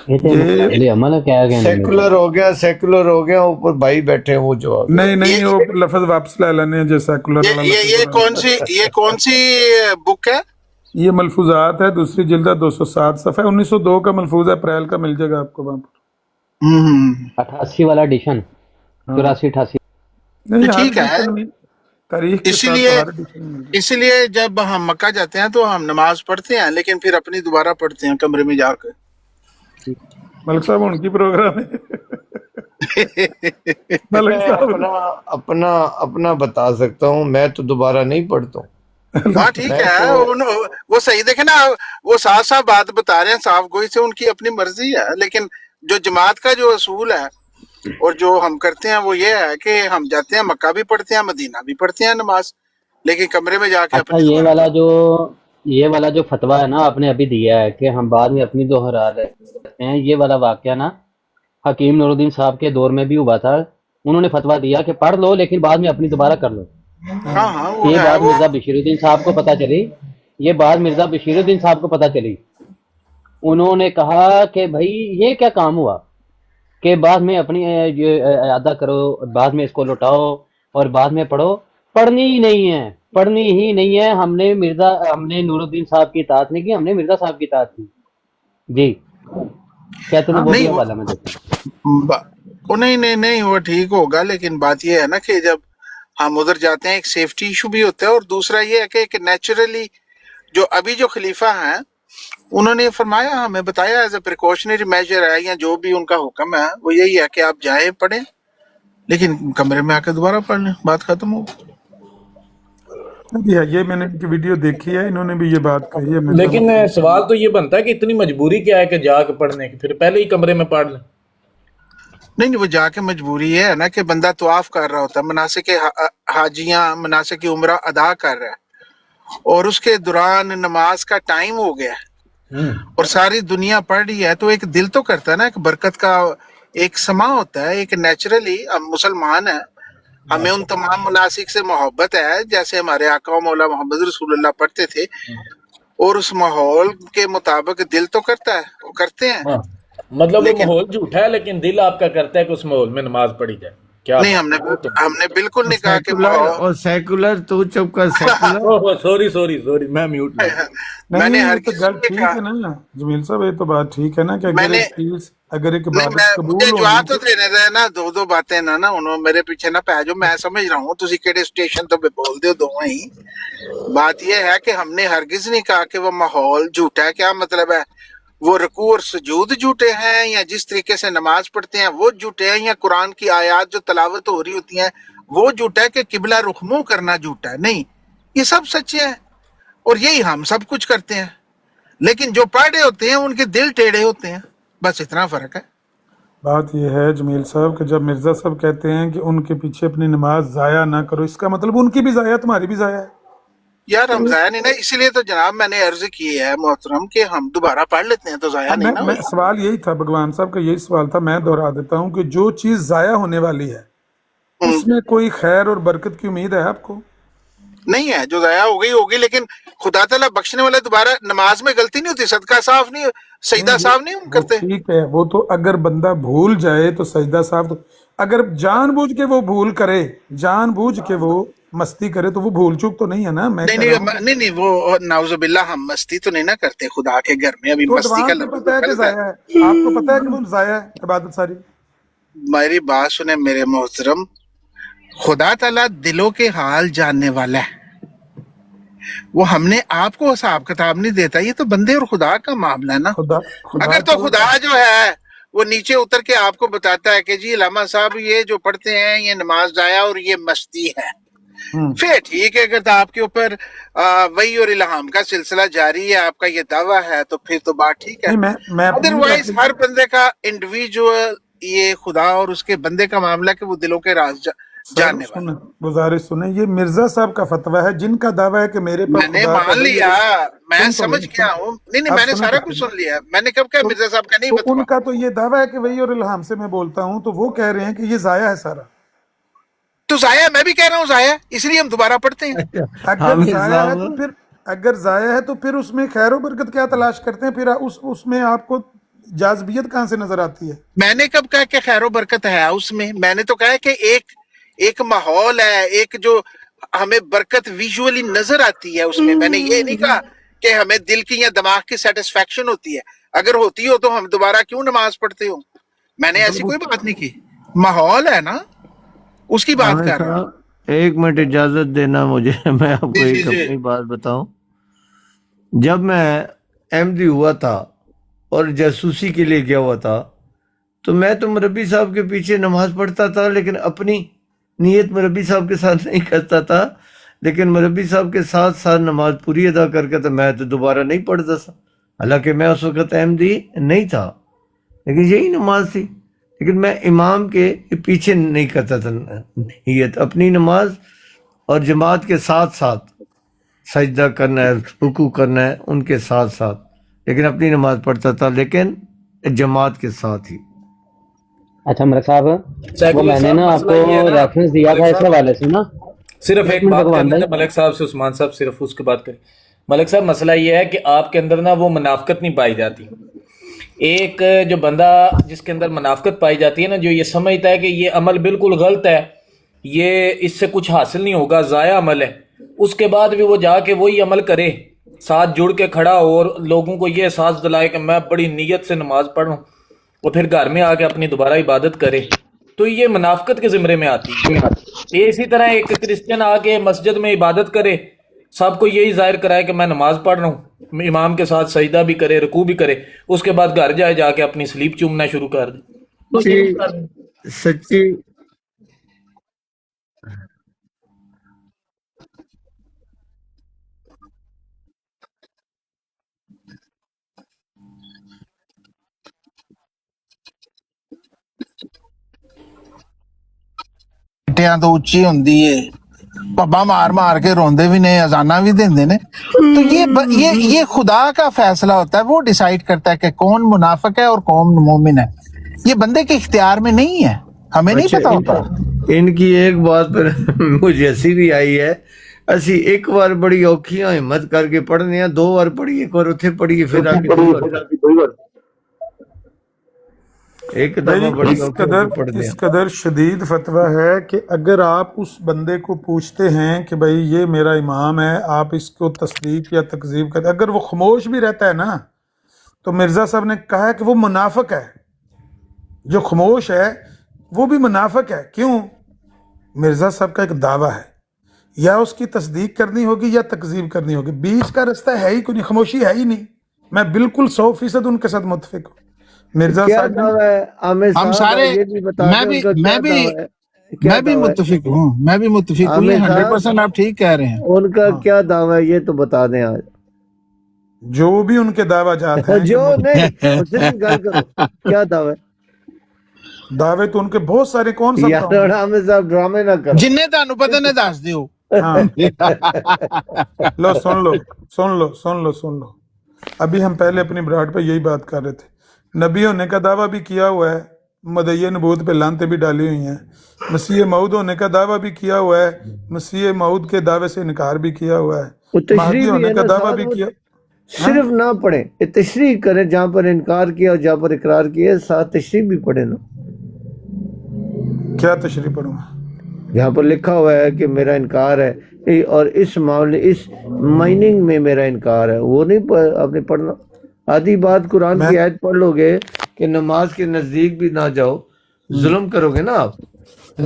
یہ تو یہ۔ مسائل عمل ہے، کیا کہنا میرے سیکولر ہو گیا، اوپر بھائی بیٹھے ہیں وہ جواب دے۔ نہیں وہ لفظ واپس لے لینے ہیں جو سیکولر والا لفظ۔ یہ کون سی بک ہے؟ یہ ملفوظات ہے، دوسری جلد ہے، 207 صفحہ، 1902 کا ملفوظ ہے، اپریل کا مل جائے گا آپ کو وہاں پر۔ 88 والا ایڈیشن، 84 88۔ نہیں ہر ٹھیک ہے، ایڈیشن میں تاریخ کے اسی ساتھ لیے تو ہر ایڈیشن میں مل جائے اسی لیے جب ہم مکہ جاتے ہیں تو ہم نماز پڑھتے ہیں، لیکن پھر اپنی دوبارہ پڑھتے ہیں کمرے میں جا کے۔ گا۔ ملک صاحب ان کی پروگرام ہے ملک میں صاحب اپنا بتا سکتا ہوں، میں تو دوبارہ نہیں پڑھتا ہوں۔ ہاں ٹھیک میں ہے، تو وہ صحیح دیکھیں نا، وہ صاف صاف بات بتا رہے ہیں، صاف گوئی سے، ان کی اپنی مرضی ہے، لیکن جو جماعت کا جو اصول ہے اور جو ہم کرتے ہیں وہ یہ ہے کہ ہم جاتے ہیں مکہ بھی پڑھتے ہیں، مدینہ بھی پڑھتے ہیں نماز، لیکن کمرے میں جا کے اچھا اپنی دوبارہ یہ والا جو فتویٰ ہے نا آپ نے ابھی دیا ہے کہ ہم بعد میں اپنی دوہرا لیتے ہیں، یہ والا واقعہ نا حکیم نور الدین صاحب کے دور میں بھی ہوا تھا، انہوں نے فتویٰ دیا کہ پڑھ لو لیکن بعد میں اپنی دوبارہ کر لو۔ ہاں وہ یہ ہے بات وہ مرزا بشیر الدین صاحب کو پتہ چلی، انہوں نے کہا کہ بھائی یہ کیا کام ہوا کہ بعد میں اپنی اعادہ کرو، بعد میں اس کو لوٹاؤ اور بعد میں پڑھو، پڑھنی ہی نہیں ہے۔ ہم نے نور الدین صاحب کی اطاعت نہیں کی، ہم نے مرزا صاحب کی اطاعت کی۔ جی کہتے ہیں وہ بھی نہیں حوالہ میں دیکھیں۔ نہیں وہ ٹھیک ہوگا، لیکن بات یہ ہے نا کہ جب ہم ادھر جاتے ہیں ایک سیفٹی ایشو بھی ہوتا ہے، اور دوسرا یہ ہے کہ ایک نیچرلی جو ابھی جو خلیفہ ہیں انہوں نے فرمایا، ہمیں بتایا ایز اے پریکاشنری میجر ہے یا جو بھی ان کا حکم ہے وہ یہی ہے کہ آپ جائیں پڑھیں، لیکن کمرے میں آ کے دوبارہ پڑھ لیں، بات ختم ہو۔ یہ میں نے ان کی ویڈیو دیکھی ہے، انہوں نے بھی یہ بات کہی ہے۔ لیکن سوال تو یہ بنتا ہے کہ اتنی مجبوری کیا ہے کہ جا کے پڑھنے کی، پھر پہلے ہی کمرے میں پڑھ لیں۔ نہیں وہ جا کے مجبوری یہ ہے نا کہ بندہ طواف کر رہا ہوتا ہے، مناسک حاجیاں مناسک عمرہ ادا کر رہا ہے، اور اس کے دوران نماز کا ٹائم ہو گیا ہے اور ساری دنیا پڑھ رہی ہے، تو ایک دل تو کرتا ہے نا، ایک برکت کا ایک سما ہوتا ہے، ایک نیچرلی ہم مسلمان ہیں، ہمیں ان تمام مناسک سے محبت ہے جیسے ہمارے آقا و مولا محمد رسول اللہ پڑھتے تھے، اور اس ماحول کے مطابق دل تو کرتا ہے، وہ کرتے ہیں۔ مطلب وہ لیکن ماحول جھوٹا ہے لیکن دل آپ کا کرتا ہے کہ اس ماحول میں نماز پڑھی جائے۔ کیا نہیں، ہم نے بالکل نہیں کہا کہ اور سیکولر تو چپ کر، سیکولر سوری میں میوٹ لوں۔ میں نے نہیں ہر یہ تو گل ٹھیک ہے نا جمیل صاحب، یہ تو بات ٹھیک ہے نا کہ اگر ایک نہیں، عبادت قبول مجھے ہونی جواب تو دینے دے نا، دو باتیں نا انہوں میرے پیچھے نہ پہ جو، میں سمجھ رہا ہوں تسی کیڑے اسٹیشن تو بول دے دو ہی۔ بات یہ ہے کہ ہم نے ہرگز نہیں کہا کہ وہ ماحول جھوٹا ہے۔ کیا مطلب ہے؟ وہ رکوع اور سجود جھوٹے ہیں، یا جس طریقے سے نماز پڑھتے ہیں وہ جھوٹے ہیں، یا قرآن کی آیات جو تلاوت ہو رہی ہوتی ہیں وہ جھوٹا ہے، کہ قبلہ رخ منہ کرنا جھوٹا ہے؟ نہیں، یہ سب سچے ہیں، اور یہی ہم سب کچھ کرتے ہیں، لیکن جو پڑھ رہے ہوتے ہیں ان کے دل ٹیڑھے ہوتے ہیں، بس اتنا فرق ہے۔ بات یہ ہے جمیل صاحب کہ جب مرزا صاحب کہتے ہیں کہ ان کے پیچھے اپنی نماز ضائع نہ کرو، اس کا مطلب ان کی بھی ضائع تمہاری بھی ضائع ہے۔ یار ہم ضائع نہیں نا، اسی لیے تو جناب میں نے عرض کی ہے محترم کہ ہم دوبارہ پڑھ لیتے ہیں تو ضائع نہیں نا میں ہوئی۔ سوال یہی تھا، بھگوان صاحب کا یہی سوال تھا، میں دہرا دیتا ہوں کہ جو چیز ضائع ہونے والی ہے اس میں کوئی خیر اور برکت کی امید ہے آپ کو؟ نہیں ہے، جو ضائع ہو گئی ہوگی، لیکن خدا تعالیٰ بخشنے والا، دوبارہ نماز میں غلطی نہیں ہوتی، صدقہ صاف نہیں، سجدہ صاف نہیں ہم وہ کرتے۔ ٹھیک ہے، وہ تو اگر بندہ بھول جائے تو سجدہ صاف، تو اگر جان بوجھ کے وہ بھول کرے، جان بوجھ کے وہ مستی کرے تو وہ بھول چوک تو نہیں ہے نا۔ میں کہہ رہا ہوں نہیں وہ نعوذ باللہ ہم مستی تو نہیں نہ کرتے خدا کے گھر میں، ابھی تو مستی کا ایڈوانس میں لفظ پتہ ہے کہ غلط ہے۔ ضائع ہے، آپ کو پتہ ہے کہ وہ ضائع ہے عبادت ساری؟ میری بات سنیں میرے محترم، خدا تعالیٰ دلوں کے حال جاننے والا ہے، وہ ہم نے آپ کو حساب کتاب نہیں دیتا، یہ تو بندے اور خدا کا معاملہ ہے نا۔ خدا اگر تو خدا جو ہے وہ نیچے اتر کے آپ کو بتاتا ہے کہ جی علامہ صاحب یہ جو پڑھتے ہیں یہ نماز ضائع اور یہ مستی ہے، پھر ٹھیک ہے، اگر آپ کے اوپر وہی اور الہام کا سلسلہ جاری ہے، آپ کا یہ دعویٰ ہے، تو پھر تو بات ٹھیک ہے. نہیں میں اپنی ادروائز ہر بندے کا انڈیویجول یہ خدا اور اس کے بندے کا معاملہ کہ وہ دلوں کے راز جاننے والا. سنیں، گزارش سنیں، یہ مرزا صاحب کا فتویٰ ہے جن کا دعویٰ ہے کہ میرے میں پاس نے خدا مان لیا، میں سمجھ گیا ہوں. نہیں آپ میں نے سنیں سارا تو کچھ صحیح. سن لیا. میں نے کب کہا مرزا صاحب کا نہیں تو فتویٰ. ان کا تو یہ دعویٰ ہے کہ وہی اور الہام سے میں بولتا ہوں، تو وہ کہہ رہے ہیں کہ یہ ضائع ہے سارا. تو ضائع، میں بھی کہہ رہا ہوں ضائع، اس لیے ہم دوبارہ پڑھتے ہیں. اگر حامد ضائع ہے تو صاحب، پھر اگر ضائع ہے تو پھر اس میں خیر و برکت کیا تلاش کرتے ہیں؟ پھر اس میں آپ کو جاذبیت کہاں سے نظر آتی ہے؟ میں نے کب کہا کہ خیر و برکت ہے اس میں نے تو کہا کہ ایک ماحول ہے، ایک جو ہمیں برکت ویژولی نظر آتی ہے اس میں نے یہ نہیں کہا کہ ہمیں دل کی یا دماغ کی سیٹسفیکشن ہوتی ہے. اگر ہوتی ہو تو ہم دوبارہ کیوں نماز پڑھتے ہو؟ میں نے ایسی کوئی بات نہیں کی. ماحول ہے نا، اس کی بات حامد کر رہا ہوں. صاحب ایک منٹ اجازت دینا مجھے، میں آپ کو جی جی ایک جی. اپنی بات بتاؤں. جب میں احمدی ہوا تھا اور جاسوسی کے لیے گیا ہوا تھا، تو میں تو مربی صاحب کے پیچھے نماز پڑھتا تھا، لیکن اپنی نیت مربی صاحب کے ساتھ نہیں کرتا تھا. لیکن مربی صاحب کے ساتھ ساتھ نماز پوری ادا کر کے تو میں تو دوبارہ نہیں پڑھتا تھا، حالانکہ میں اس وقت احمدی نہیں تھا، لیکن یہی نماز تھی. لیکن میں امام کے پیچھے نہیں کرتا تھا نیت، اپنی نماز اور جماعت کے ساتھ ساتھ سجدہ کرنا ہے، رکوع کرنا ہے ان کے ساتھ ساتھ، لیکن اپنی نماز پڑھتا تھا، لیکن جماعت کے ساتھ ہی. اچھا ملک صاحب، وہ سیکولر میں نے صاحب نا آپ مسئلہ کو یہ ہے نا ریفرنس دیا تھا ملک اس صاحب، حوالے سے نا. صرف ایک ایک منٹ بات بھگوان کرنے بھائی. تھے ملک صاحب سے، عثمان صاحب صرف اس کے بات کریں. ملک صاحب مسئلہ یہ ہے کہ آپ کے اندر نا وہ منافقت نہیں پائی جاتی. ایک جو بندہ جس کے اندر منافقت پائی جاتی ہے نا، جو یہ سمجھتا ہے کہ یہ عمل بالکل غلط ہے، یہ اس سے کچھ حاصل نہیں ہوگا، ضائع عمل ہے، اس کے بعد بھی وہ جا کے وہی عمل کرے، ساتھ جڑ کے کھڑا ہو اور لوگوں کو یہ احساس دلائے کہ میں بڑی نیت سے نماز پڑھوں، اور پھر گھر میں آ کے اپنی دوبارہ عبادت کرے، تو یہ منافقت کے زمرے میں آتی ہے. یہ اسی طرح ایک کرسچن آ کے مسجد میں عبادت کرے، سب کو یہی ظاہر کرائے کہ میں نماز پڑھ رہا ہوں، امام کے ساتھ سجدہ بھی کرے، رکوع بھی کرے، اس کے بعد گھر جائے جا کے اپنی سلیپ چومنا شروع کر دے. بس یہی کر دیں. سچی ਟਿਆਂ ਤੋਂ ਉੱਚੀ ਹੁੰਦੀ ਏ, پبا مار مار کے روندے بھی نے، اذانہ بھی دیندے نے. تو یہ خدا کا فیصلہ ہوتا ہے، وہ ڈیسائیڈ کرتا ہے کہ کون منافق ہے اور کون مومن ہے. یہ بندے کے اختیار میں نہیں ہے، ہمیں نہیں اچھا، پتا ہوتا. ان کی ایک بات پر مجھے ہنسی بھی آئی ہے. اسی ایک بار بڑی اوکھیاں ہمت کر کے پڑھنے ہیں، 2 بار پڑھی، ایک بار اتنے پڑھی، پھر آ کے 2 بار ایک دفعہ بھائی بڑی اوکھیوں کے پڑھنے اس ہیں. قدر شدید فتویٰ ہے کہ اگر آپ اس بندے کو پوچھتے ہیں کہ بھائی یہ میرا امام ہے، آپ اس کو تصدیق یا تکذیب کرتے، اگر وہ خاموش بھی رہتا ہے نا، تو مرزا صاحب نے کہا ہے کہ وہ منافق ہے. جو خاموش ہے وہ بھی منافق ہے. کیوں؟ مرزا صاحب کا ایک دعویٰ ہے، یا اس کی تصدیق کرنی ہوگی یا تکذیب کرنی ہوگی، بیچ کا رستہ ہے ہی کوئی نہیں، خاموشی ہے ہی نہیں. میں بالکل 100% ان کے ساتھ متفق ہوں. مرزا کیا صاحب دعویٰ ہے عامر ہم صاحب؟ سارے، یہ بھی بتا میں دیں بھی ان کا میں کیا بھی دعویٰ ہے، کیا میں بھی دعویٰ ہے متفق ہوں، میں بھی متفق ہوں. یہ عامر 100% صاحب آپ ٹھیک کہہ رہے ہیں. ان کا ہاں، کیا دعویٰ ہے یہ تو بتا دیں آج. جو بھی ان کے دعویٰ جات ہیں کہ جو نہیں اس سے گل کرو، کیا دعویٰ ہے؟ دعوے تو ان کے بہت سارے، کون سا یار بتاؤں؟ عامر صاحب ڈرامے نہ کرو. جنہیں تانوں پتہ نے دس دیو. ہاں لو سن لو. ابھی ہم پہلے اپنی براڈ پہ یہی بات کر رہے تھے، نبی ہونے کا دعویٰ بھی کیا ہوا ہے، مدعی نبوت پہ لانتیں بھی ڈالی ہوئی ہیں. مسیح موعود ہونے کا دعویٰ بھی کیا ہوا ہے، مسیح موعود کے دعوے سے انکار بھی کیا ہوا ہے. وہ مہدی تشریح بھی ہونے ہے کا نا دعویٰ ساتھ، بھی وہ کیا. صرف نہ پڑھیں، یہ تشریح کریں، جہاں پر انکار کیا اور جہاں پر اقرار کیا ساتھ تشریح بھی پڑھیں نا. کیا تشریح پڑھوں گا؟ جہاں پر لکھا ہوا ہے کہ میرا انکار ہے اور اس معاملے اس مائننگ میں میرا انکار ہے، وہ نہیں آپ نے پڑھنا. آدھی بات قرآن کی آیت پڑھ لو گے کہ نماز کے نزدیک بھی نہ جاؤ، ظلم کرو گے نا آپ.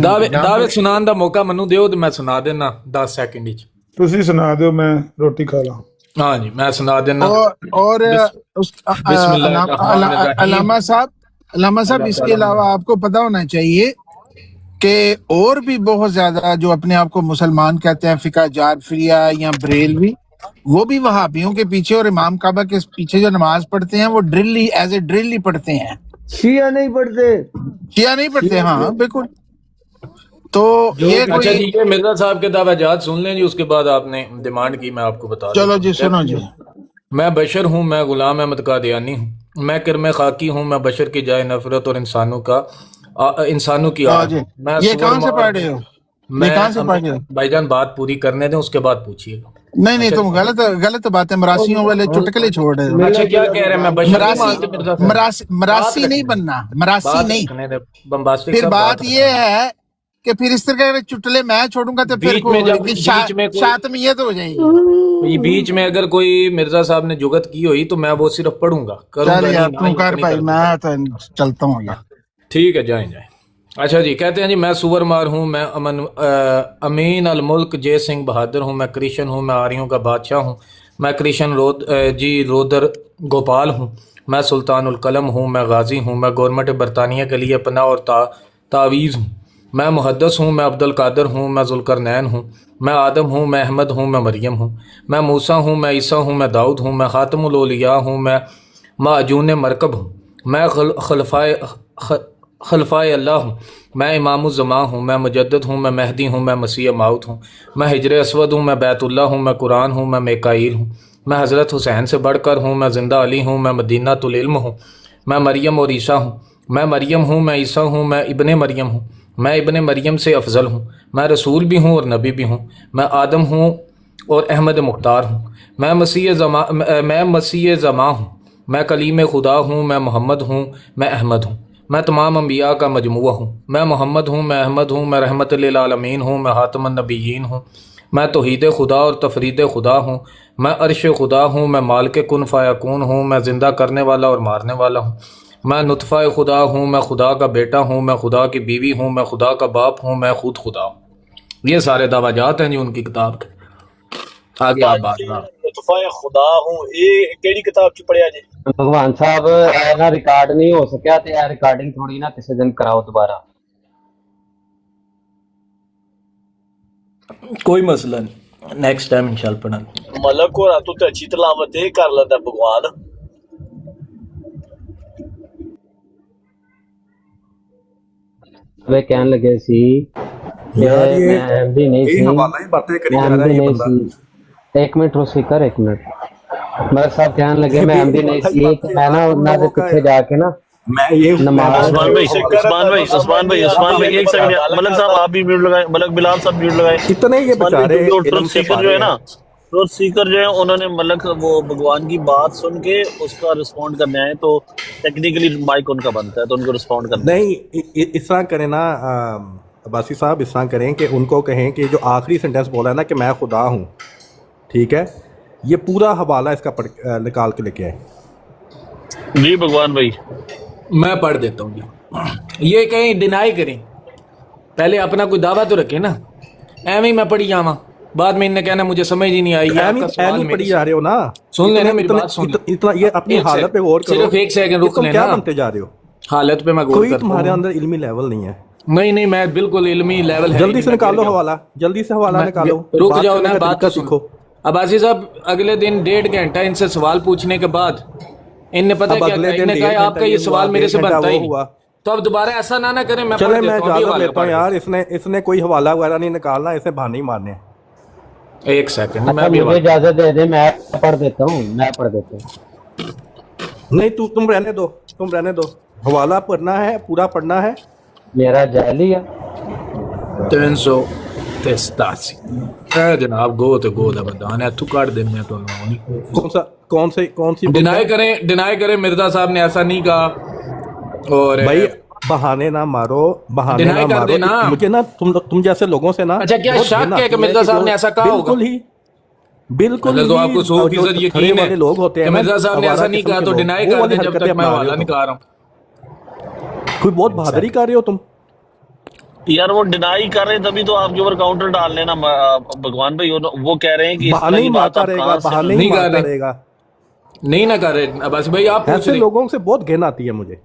دعوے سنان دا موقع منو دیو تو میں سنا دینا 10 سیکنڈ وچ. تسی سنا دو، میں روٹی کھا لاں. ہاں جی میں سنا دینا. اور بسم اللہ الرحمن الرحیم. علامہ صاحب اس کے علاوہ آپ کو پتا ہونا چاہیے کہ اور بھی بہت زیادہ جو اپنے آپ کو مسلمان کہتے ہیں، فقہ جعفریہ یا بریلوی، وہ بھی وہابیوں کے پیچھے اور امام کعبہ کے پیچھے جو نماز پڑھتے ہیں وہ ڈرل ہی ایز اے ڈرل ہی پڑھتے ہیں، شیعہ نہیں پڑھتے، شیعہ نہیں پڑھتے. ہاں بالکل. تو یہ اچھا کوئی جی، یہ مرزا صاحب کے توجہات سن لیں جی، اس کے بعد آپ نے ڈیمانڈ کی، میں آپ کو بتا چلو دیتا جی ہوں. سنو جی. میں بشر ہوں، میں غلام احمد قادیانی ہوں، میں کرم خاکی ہوں، میں بشر کی جائے نفرت اور انسانوں کی آگ جی ہوں. میں یہ سور کہاں سے مار پڑھ رہے ہو؟ یہ میں کہاں سے پڑھ رہے ہو؟ بھائی جان بات پوری کرنے دیں، اس کے بعد پوچھیے گا. نہیں نہیں، اچھا تم غلط بات ہے، مراسیوں والے چٹکلے چھوڑ رہے ہو. اچھا کیا کہہ رہے ہیں؟ میں بشر نہیں مراسی مانتے مرزا صاحب؟ مراسی نہیں بننا، مراسی بات نہیں. رکھنے دیں بمباسٹک پھر صاحب، بات یہ رکھنے دیں. ہے کہ پھر اس طرح کے چٹلے میں چھوڑوں گا تو پھر بیچ میں جب بیچ میں کوئی شاطمیت ہو جائے گی. بیچ میں اگر کوئی مرزا صاحب نے جگت کی ہوئی تو میں وہ صرف پڑھوں گا، کروں چل گا یار نہیں. تم کر بھائی، میں تو چلتا ہوں یار. ٹھیک ہے، جائیں. اچھا جی، کہتے ہیں جی میں سور مار ہوں، میں امین الملک جے سنگھ بہادر ہوں، میں کرشن ہوں، میں آریوں کا بادشاہ ہوں، میں کرشن رودر گوپال ہوں، میں سلطان القلم ہوں، میں غازی ہوں، میں گورنمنٹ برطانیہ کے لیے پناہ اور تعویذ ہوں، میں محدث ہوں، میں عبد القادر ہوں، میں ذوالقرنین ہوں، میں آدم ہوں، میں احمد ہوں، میں مریم ہوں، میں موسیٰ ہوں، میں عیسیٰ ہوں، میں داؤد ہوں، میں خاتم الاولیاء ہوں، میں معجون مرکب ہوں، میں خلفائے اللہ ہوں، میں امام الزمان ہوں، میں مجدد ہوں، میں مہدی ہوں، میں مسیح موعود ہوں، میں حجر اسود ہوں، میں بیت اللہ ہوں، میں قرآن ہوں، میں میکائیل ہوں، میں حضرت حسین سے بڑھ کر ہوں، میں زندہ علی ہوں، میں مدینہ العلم ہوں، میں مریم اور عیسیٰ ہوں، میں مریم ہوں، میں عیسیٰ ہوں، میں ابن مریم ہوں، میں ابن مریم سے افضل ہوں، میں رسول بھی ہوں اور نبی بھی ہوں، میں آدم ہوں اور احمد مختار ہوں، میں مسیح زماں ہوں، میں کلیم خدا ہوں، میں محمد ہوں، میں احمد ہوں، میں تمام انبیاء کا مجموعہ ہوں، میں محمد ہوں، میں احمد ہوں، میں رحمت للعالمین ہوں، میں خاتم النبیین ہوں، میں توحید خدا اور تفرید خدا ہوں، میں عرش خدا ہوں، میں مالک کن فیکون ہوں، میں زندہ کرنے والا اور مارنے والا ہوں، میں نطفہ خدا ہوں، میں خدا کا بیٹا ہوں، میں خدا کی بیوی ہوں، میں خدا کا باپ ہوں، میں خود خدا ہوں. یہ سارے دعویات ہیں جی ان کی کتاب کے. آگے آپ بات لطفہ خدا ہوں، یہ کیڑی کتاب چ پڑھیا جی؟ بھگوان صاحب ایسا ریکارڈ نہیں ہو سکیا تے اے ریکارڈنگ تھوڑی نا کسی دن کراؤ دوبارہ. کوئی مسئلہ نہیں، نیکسٹ ٹائم انشاءاللہ پڑھا. ملک اور تو تے اچھی تلاوت یہ کر لیتا بھگوان. وہ کہنے لگے سی کہ میں احمدی نہیں سی، میں احمدی نہیں سی. ایک منٹ روسی کر، ایک منٹ. ملک صاحب کہنے لگے میں احمدی نہیں سی کہ میں نا انہاں دے پیچھے جا کے نا نماز. عثمان بھائی ایک سیکنڈ. ملک صاحب آپ بھی میوٹ لگائیں، ملک بلال صاحب میوٹ لگائیں. اتنے یہ بیچارے علم سے سیکر جو ہے نا، ٹروتھ سیکر جو ہے انہوں نے ملک وہ بھگوان کی بات سن کے اس کا رسپونڈ کرنے آئے، تو ٹیکنیکلی مائک ان کا بنتا ہے تو ان کو رسپونڈ کرنا ہے. نہیں اس طرح کریں نا عباسی صاحب، اس طرح کریں کہ ان کو کہیں کہ جو آخری سینٹینس بولا ہے نا کہ میں خدا ہوں، ٹھیک ہے، یہ پورا حوالہ اس کا نکال کے لے کے آئیں. جی بھگوان بھائی میں پڑھ دیتا ہوں جی. یہ کہیں ڈینائی کریں، پہلے اپنا کوئی دعویٰ تو رکھیں نا. ایویں میں پڑھی جاواں، بعد میں انہیں کہنا مجھے سمجھ ہی نہیں آئی. ایویں پڑھی جا رہے ہو نا، سن لینا میری بات، سن اتنا یہ اپنی حالت پہ غور کرو. صرف ایک سیکنڈ رک تم لینا. کیا بنتے جا رہے ہو؟ حالت پہ میں غور کوئی کرتا ہوں. تمہارے اندر علمی لیول نہیں ہے. نہیں میں بالکل علمی لیول ہے. جلدی سے نکالو حوالہ، جلدی سے حوالہ نکالو. رک جاؤ نا، بات تو سیکھو. عباسی صاحب اگلے دن 1.5 گھنٹہ ان سے سوال پوچھنے کے بعد ان نے پتہ کیا کہا، انہوں نے کہا آپ کا یہ سوال میرے سے بنتا ہی نہیں، تو اب دوبارہ ایسا نہ کریں. میں چلے میں اجازت لیتا ہوں یار، اس نے کوئی حوالہ وغیرہ نہیں نکالنا، اسے بہانے ہی مارنے ہیں. ایک سیکنڈ اچھا مجھے اجازت دے دیں، میں پڑھ دیتا ہوں. نہیں تم رہنے دو. حوالہ پڑھنا ہے، پورا پڑھنا ہے. میرا جعلی ہے 383 جناب. گو تو گو دا بدان ہے تو کاٹ دینے تو کون سی ڈینائی کریں مرزا صاحب نے ایسا نہیں کہا. اور بھائی بہانے نہ مارو، بہانے نہ مارو مجھے نا، تم جیسے لوگوں سے نا. اچھا کیا شک ہے کہ مرزا صاحب نے ایسا کہا ہوگا؟ بالکل ہی. تو آپ کو 100% یقین ہے لوگ ہوتے ہیں کہ مرزا صاحب نے ایسا نہیں کہا، تو ڈینائی کر دیں جب تک میں حوالہ نہیں کہا رہا ہوں. کوئی بہت بہادری کر رہے ہو تم یار. وہ ڈینائی کر رہے ہیں تبھی تو آپ کے اوپر کاؤنٹر ڈال لینا بھگوان بھائی. وہ کہہ رہے ہیں کہ بہانے ہی مارتا رہے گا. نہیں نہ کر رہے بس بھائی. آپ ایسے لوگوں سے بہت گھن آتی ہے مجھے.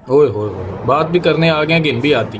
اوئے ہوئے بات بھی کرنے آ گئے، گن بھی آتی.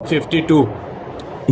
52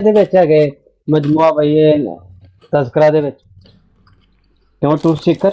ਇਹਦੇ ਵਿੱਚ ਹੈਗੇ ਮਜਮੂਆ ਬਈ ਇਹ ਤਜ਼ਕਰਾ ਦੇ ਵਿੱਚ, ਕਿਉਂ ਟੂ ਸਿੱਕਰ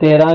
13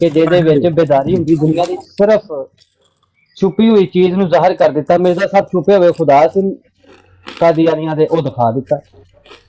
ਕਿ ਜਿਹਦੇ ਵਿੱਚ ਬੇਦਾਰੀ ਹੁੰਦੀ ਦੁਨੀਆ ਦੀ ਸਿਰਫ ਛੁਪੀ ਹੋਈ ਚੀਜ਼ ਨੂੰ ਜ਼ਾਹਰ ਕਰ ਦਿੱਤਾ। ਮਿਰਜ਼ਾ ਸਾਹਿਬ ਛੁਪੇ ਹੋਏ ਖੁਦਾ ਸੀ ਕਾਦੀਆਨੀਆਂ ਦੇ, ਉਹ ਦਿਖਾ ਦਿੱਤਾ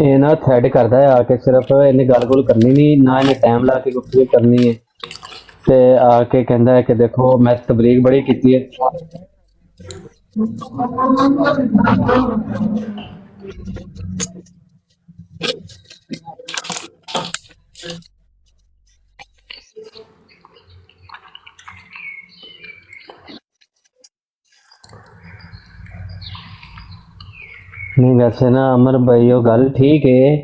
ਇਹ ਨਾ ਥ੍ਰੈਡ ਕਰਦਾ ਹੈ ਆ ਕੇ, ਸਿਰਫ ਇਹਨੇ ਗੱਲ ਕਰਨੀ ਨਹੀਂ ਨਾ, ਇਹਨੇ ਟਾਈਮ ਲਾ ਕੇ ਗੁਫ਼ਤਗੂ ਕਰਨੀ ਹੈ ਤੇ ਆ ਕੇ ਕਹਿੰਦਾ ਹੈ ਕਿ ਦੇਖੋ ਮੈਂ ਤਬਲੀਗ ਬੜੀ ਕੀਤੀ ਹੈ। ਨਹੀਂ ਵੈਸੇ ਨਾ ਅਮਰ ਭਾਈ ਉਹ ਗੱਲ ਠੀਕ ਹੈ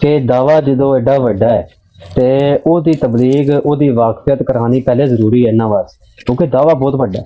ਕਿ ਦਾਵਾ ਜਦੋਂ ਐਡਾ ਵੱਡਾ ਹੈ ਤੇ ਉਹਦੀ ਤਬਲੀਗ ਉਹਦੀ ਵਾਕਫੀਅਤ ਕਰਾਉਣੀ ਪਹਿਲੇ ਜ਼ਰੂਰੀ ਹੈ ਇਹਨਾਂ ਵਾਸਤੇ ਕਿਉਂਕਿ ਦਾਵਾ ਬਹੁਤ ਵੱਡਾ ਹੈ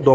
2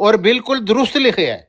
ਔਰ ਬਿਲਕੁਲ ਦਰੁਸਤ ਲਿਖਿਆ ਹੈ।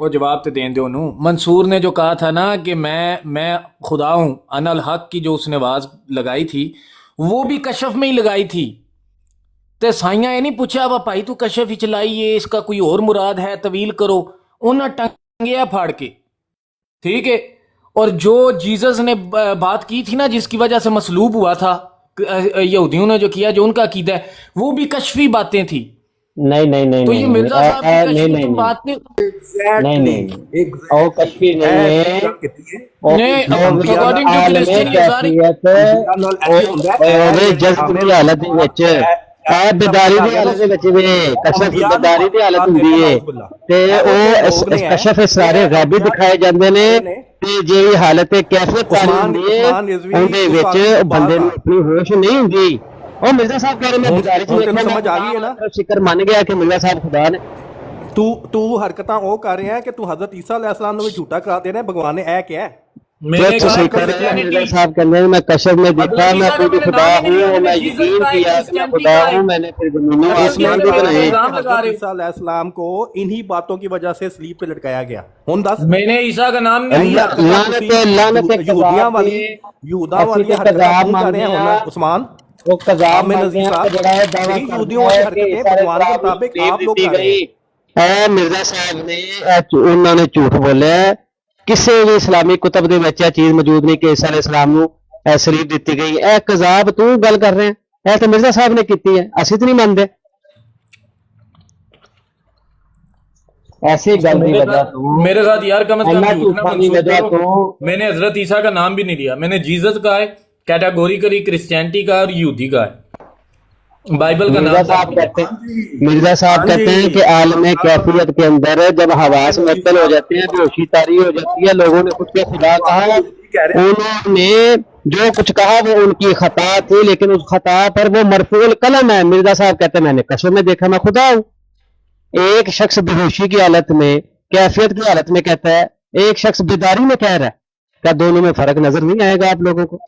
وہ جواب تو دیں دے انہوں. منصور نے جو کہا تھا نا کہ میں خدا ہوں، انا الحق کی جو اس نے آواز لگائی تھی وہ بھی کشف میں ہی لگائی تھی. تے سائیاں یہ نہیں پوچھا وا بھائی تو کشف ہی چلائیے، اس کا کوئی اور مراد ہے طویل کرو، انہیں ٹنگیا پھاڑ کے. ٹھیک ہے. اور جو جیزس نے بات کی تھی نا جس کی وجہ سے مصلوب ہوا تھا یہودیوں نے جو کیا، جو ان کا عقیدہ ہے وہ بھی کشفی باتیں تھیں. نہیں تو یہ مرزا صاحب کی کشفی تو بات نہیں او کشفی نہیں ہے. اکارڈنگ ٹو کرسچن یہ ساری جذب کی حالت وچ بیداری دی حالت وچ بھی کشف بیداری دی حالت ہوندی ہے تے او کشف سارے غیبی دکھائے جاندے نے تے جے حالت کیفیت تاری ہوندی ہے اونده وچ بندے نوں اپنی ہوش نہیں ہوندی. او مرزا صاحب کہہ رہے میں بیداری سے سمجھ آ گئی ہے نا، فکر مان گیا کہ مرزا صاحب خدا نے تو حرکتاں وہ کر رہے ہیں کہ تو حضرت عیسیٰ علیہ السلام نے بھی جھوٹا قرار دے رہے ہیں. بھگوان نے اے کیا ہے؟ مرزا صاحب کہتے ہیں میں کشف میں دیکھا میں خود خدا ہوں، میں یقین کیا کہ میں خدا ہوں، میں نے پھر زمینوں آسمان بھی بنائے. حضرت عیسیٰ علیہ السلام کو انہی باتوں کی وجہ سے سلیب پہ لٹکایا گیا. ہن دس میں نے عیسیٰ کا نام نہیں لیا. لعنت یہودیاں والی حرکتیں کر رہے ہیں عثمان. وہ قذاب میں نذیر صاحب یہودیوں کی حرکتیں بھگوان کے مطابق آپ لوگ کر رہے ہیں. مرزا صاحب نے انہوں نے جھوٹ بولیا. کسی بھی اسلامی کتب دے وچ یہ چیز موجود نہیں کہ عیسیٰ علیہ السلام نو سلیب دتی گئی. اے قذاب تو گل کر رہے ہیں، اے تو مرزا صاحب نے کیتی ہے، اسی تو نہیں مانتے. ایسی گل دی وجہ تو میرے ساتھ یار کم از کم اللہ جھوٹ نہ جھوٹا کی منسوخ وجہ کرو. تو میں نے حضرت عیسیٰ کا نام بھی نہیں لیا، میں نے جیزس کا ہے، کیٹاگوریکلی کرسچینٹی کا اور یہودی کا ہے. بائبل کا مرزا نام صاحب کہتے ہیں کہ عالم کیفیت کے اندر جب حواس معطل ہو جاتے ہیں، بےہوشی طاری ہو جاتی ہے، لوگوں نے خود کے خدا کہا، انہوں نے جو کچھ کہا وہ ان کی خطا تھی، لیکن اس خطا پر وہ مرفوع القلم ہے. مرزا صاحب کہتے ہیں میں نے کشف میں دیکھا میں خدا ہوں. ایک شخص بےہوشی کی حالت میں، کیفیت کی حالت میں کہتا ہے، ایک شخص بیداری میں کہہ رہا ہے. کیا دونوں میں فرق نظر نہیں آئے گا آپ لوگوں کو؟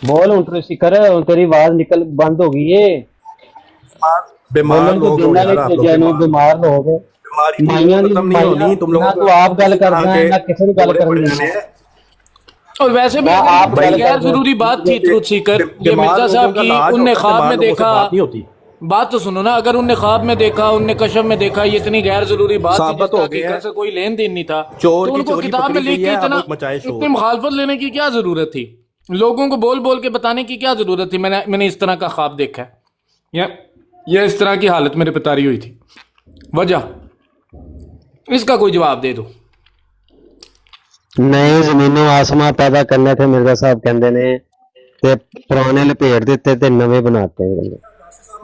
بول انٹر سکر تیری آواز نکل بند ہو گئی ہے. بیمار لوگ ہو یار آپ لوگ، بیمار لوگ بیماری ختم نہیں ہونی. تم لوگوں تو آپ گل کرنا ہے نہ کسی نے گل کرنی ہے. اور ویسے بھی آپ غیر ضروری بات تھی ٹروتھ سیکر. یہ مرزا صاحب کی ان نے خواب میں دیکھا، بات تو سنو نا، اگر ان نے خواب میں دیکھا، ان نے کشف میں دیکھا، یہ اتنی غیر ضروری بات تھی جس کا حقیقت سے کوئی لین دین نہیں تھا، تو ان کو کتاب میں لکھ کے اتنی مخالفت لینے کی کیا ضرورت تھی؟ لوگوں کو بول بول کے بتانے کی کیا ضرورت تھی؟ میں نے اس طرح کا خواب دیکھا ہے، یا اس طرح کی حالت میرے پہ طاری ہوئی تھی. وجہ اس کا کوئی جواب دے دو. نئے زمینوں آسماں پیدا کرنے تھے مرزا صاحب کہندے نے تے پرانے لپیٹ دیتے تے نوے بناتے ہیں.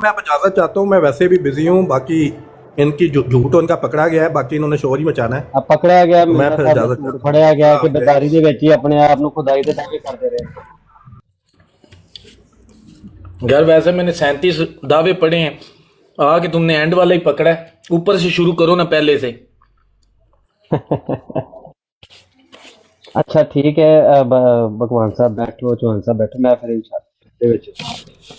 میں اب اجازت چاہتا ہوں، میں ویسے بھی بزی ہوں. باقی ان کی جھوٹ ان کا پکڑا گیا ہے، باقی انہوں نے شور ہی مچانا ہے. اب پکڑا گیا، میں پھر اجازت پڑیا گیا کہ بیداری دے وچ ہی اپنے آپ نو خدائی دے دعوے کرتے رہے. یار ویسے میں نے 37 دعوے پڑھے ہیں، کہ تم نے اینڈ والا ہی پکڑا ہے. اوپر سے شروع کرو نا پہلے سے. اچھا ٹھیک ہے بھگوان صاحب بیٹھو، چوہان صاحب بیٹھو، میں پھر انشاءاللہ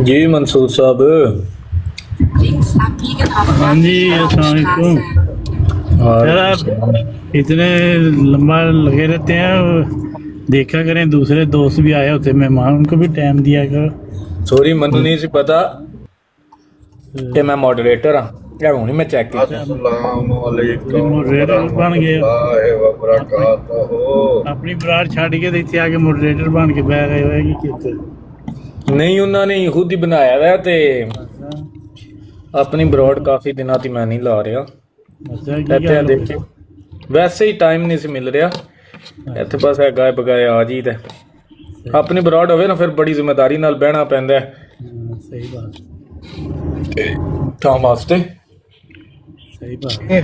جی منصور صاحب. ہاں جی السلام علیکم. سر آپ اتنے لمبا لگے رہتے ہیں، دیکھا کریں دوسرے دوست بھی آئے ہوتے مہمان، ان کو بھی ٹائم دیا کرو. سوری منو نہیں سی پتا کہ میں ماڈریٹر ہاں. کیا ہونی میں چیک کیا. السلام علیکم ماڈریٹر بن گئے، وبرکاتہ. اپنی برار چھڈ کے اتنے آ کے ماڈریٹر بن کے بہ گئے ہوئے گی کتنے. نہیں انہوں نے خود ہی بنایا ہوا تے اپنی براڈ کافی دنوں تھی میں نہیں لا رہا. دیکھے ویسے ہی ٹائم نہیں سی مل رہا. اتنے بس ہے گائے بگائے آ جی. ਆਪਣੀ ਬਰਾੜ ਹੋਵੇ ਨਾ ਫਿਰ ਬੜੀ ਜ਼ਿੰਮੇਦਾਰੀ ਨਾਲ ਬਹਿਣਾ ਪੈਂਦਾ ਹੈ ਹਾਂ, ਸਹੀ ਬਾਤ ਤਾਂ ਵਾਸਤੇ। ਸਹੀ ਬਾਤ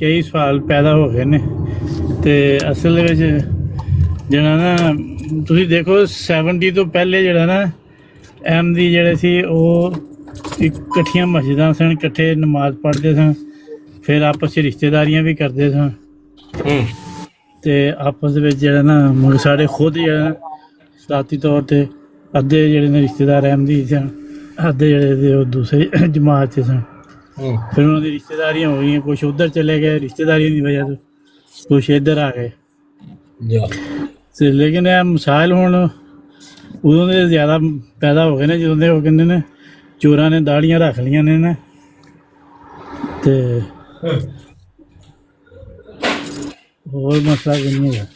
ਕਈ ਸਵਾਲ ਪੈਦਾ ਹੋ ਗਏ ਨੇ ਤੇ ਅਸਲ ਦੇ ਵਿੱਚ ਜਿਹੜਾ ਨਾ ਤੁਸੀਂ ਦੇਖੋ 70 ਤੋਂ ਪਹਿਲੇ ਜਿਹੜਾ ਨਾ ਅਹਿਮਦੀ ਜਿਹੜੇ ਸੀ ਉਹ ਇਕੱਠੀਆਂ ਮਸਜਿਦਾਂ ਸਨ, ਇਕੱਠੇ ਨਮਾਜ਼ ਪੜ੍ਹਦੇ ਸਨ, ਫਿਰ ਆਪਸ 'ਚ ਰਿਸ਼ਤੇਦਾਰੀਆਂ ਵੀ ਕਰਦੇ ਸਨ ਤੇ ਆਪਸ ਦੇ ਵਿੱਚ ਜਿਹੜਾ ਨਾ ਸਾਡੇ ਖੁਦ ਜਿਹੜਾ ਸਾਥੀ ਤੌਰ ਤੇ ਅੱਧੇ ਜਿਹੜੇ ਨੇ ਰਿਸ਼ਤੇਦਾਰ ਅਹਿਮਦੀ ਸਨ, ਅੱਧੇ ਜਿਹੜੇ ਸੀ ਉਹ ਦੂਸਰੀ ਜਮਾਤ 'ਚ ਸਨ। ਫਿਰ ਉਹਨਾਂ ਦੀ ਰਿਸ਼ਤੇਦਾਰੀਆਂ ਹੋ ਗਈਆਂ, ਕੁਛ ਉੱਧਰ ਚਲੇ ਗਏ ਰਿਸ਼ਤੇਦਾਰੀਆਂ ਦੀ ਵਜ੍ਹਾ ਤੋਂ, ਕੁਛ ਇੱਧਰ ਆ ਗਏ ਤੇ ਲੇਕਿਨ ਇਹ ਮਸਾਇਲ ਹੁਣ ਉਦੋਂ ਦੇ ਜ਼ਿਆਦਾ ਪੈਦਾ ਹੋ ਗਏ ਨੇ ਜਦੋਂ ਦੇ ਉਹ ਕਹਿੰਦੇ ਨੇ ਚੋਰਾਂ ਨੇ ਦਾੜੀਆਂ ਰੱਖ ਲਈਆਂ ਨੇ ਨਾ ਤੇ ਹੋਰ ਮਸਲਾ ਕੋਈ ਨਹੀਂ ਹੈਗਾ।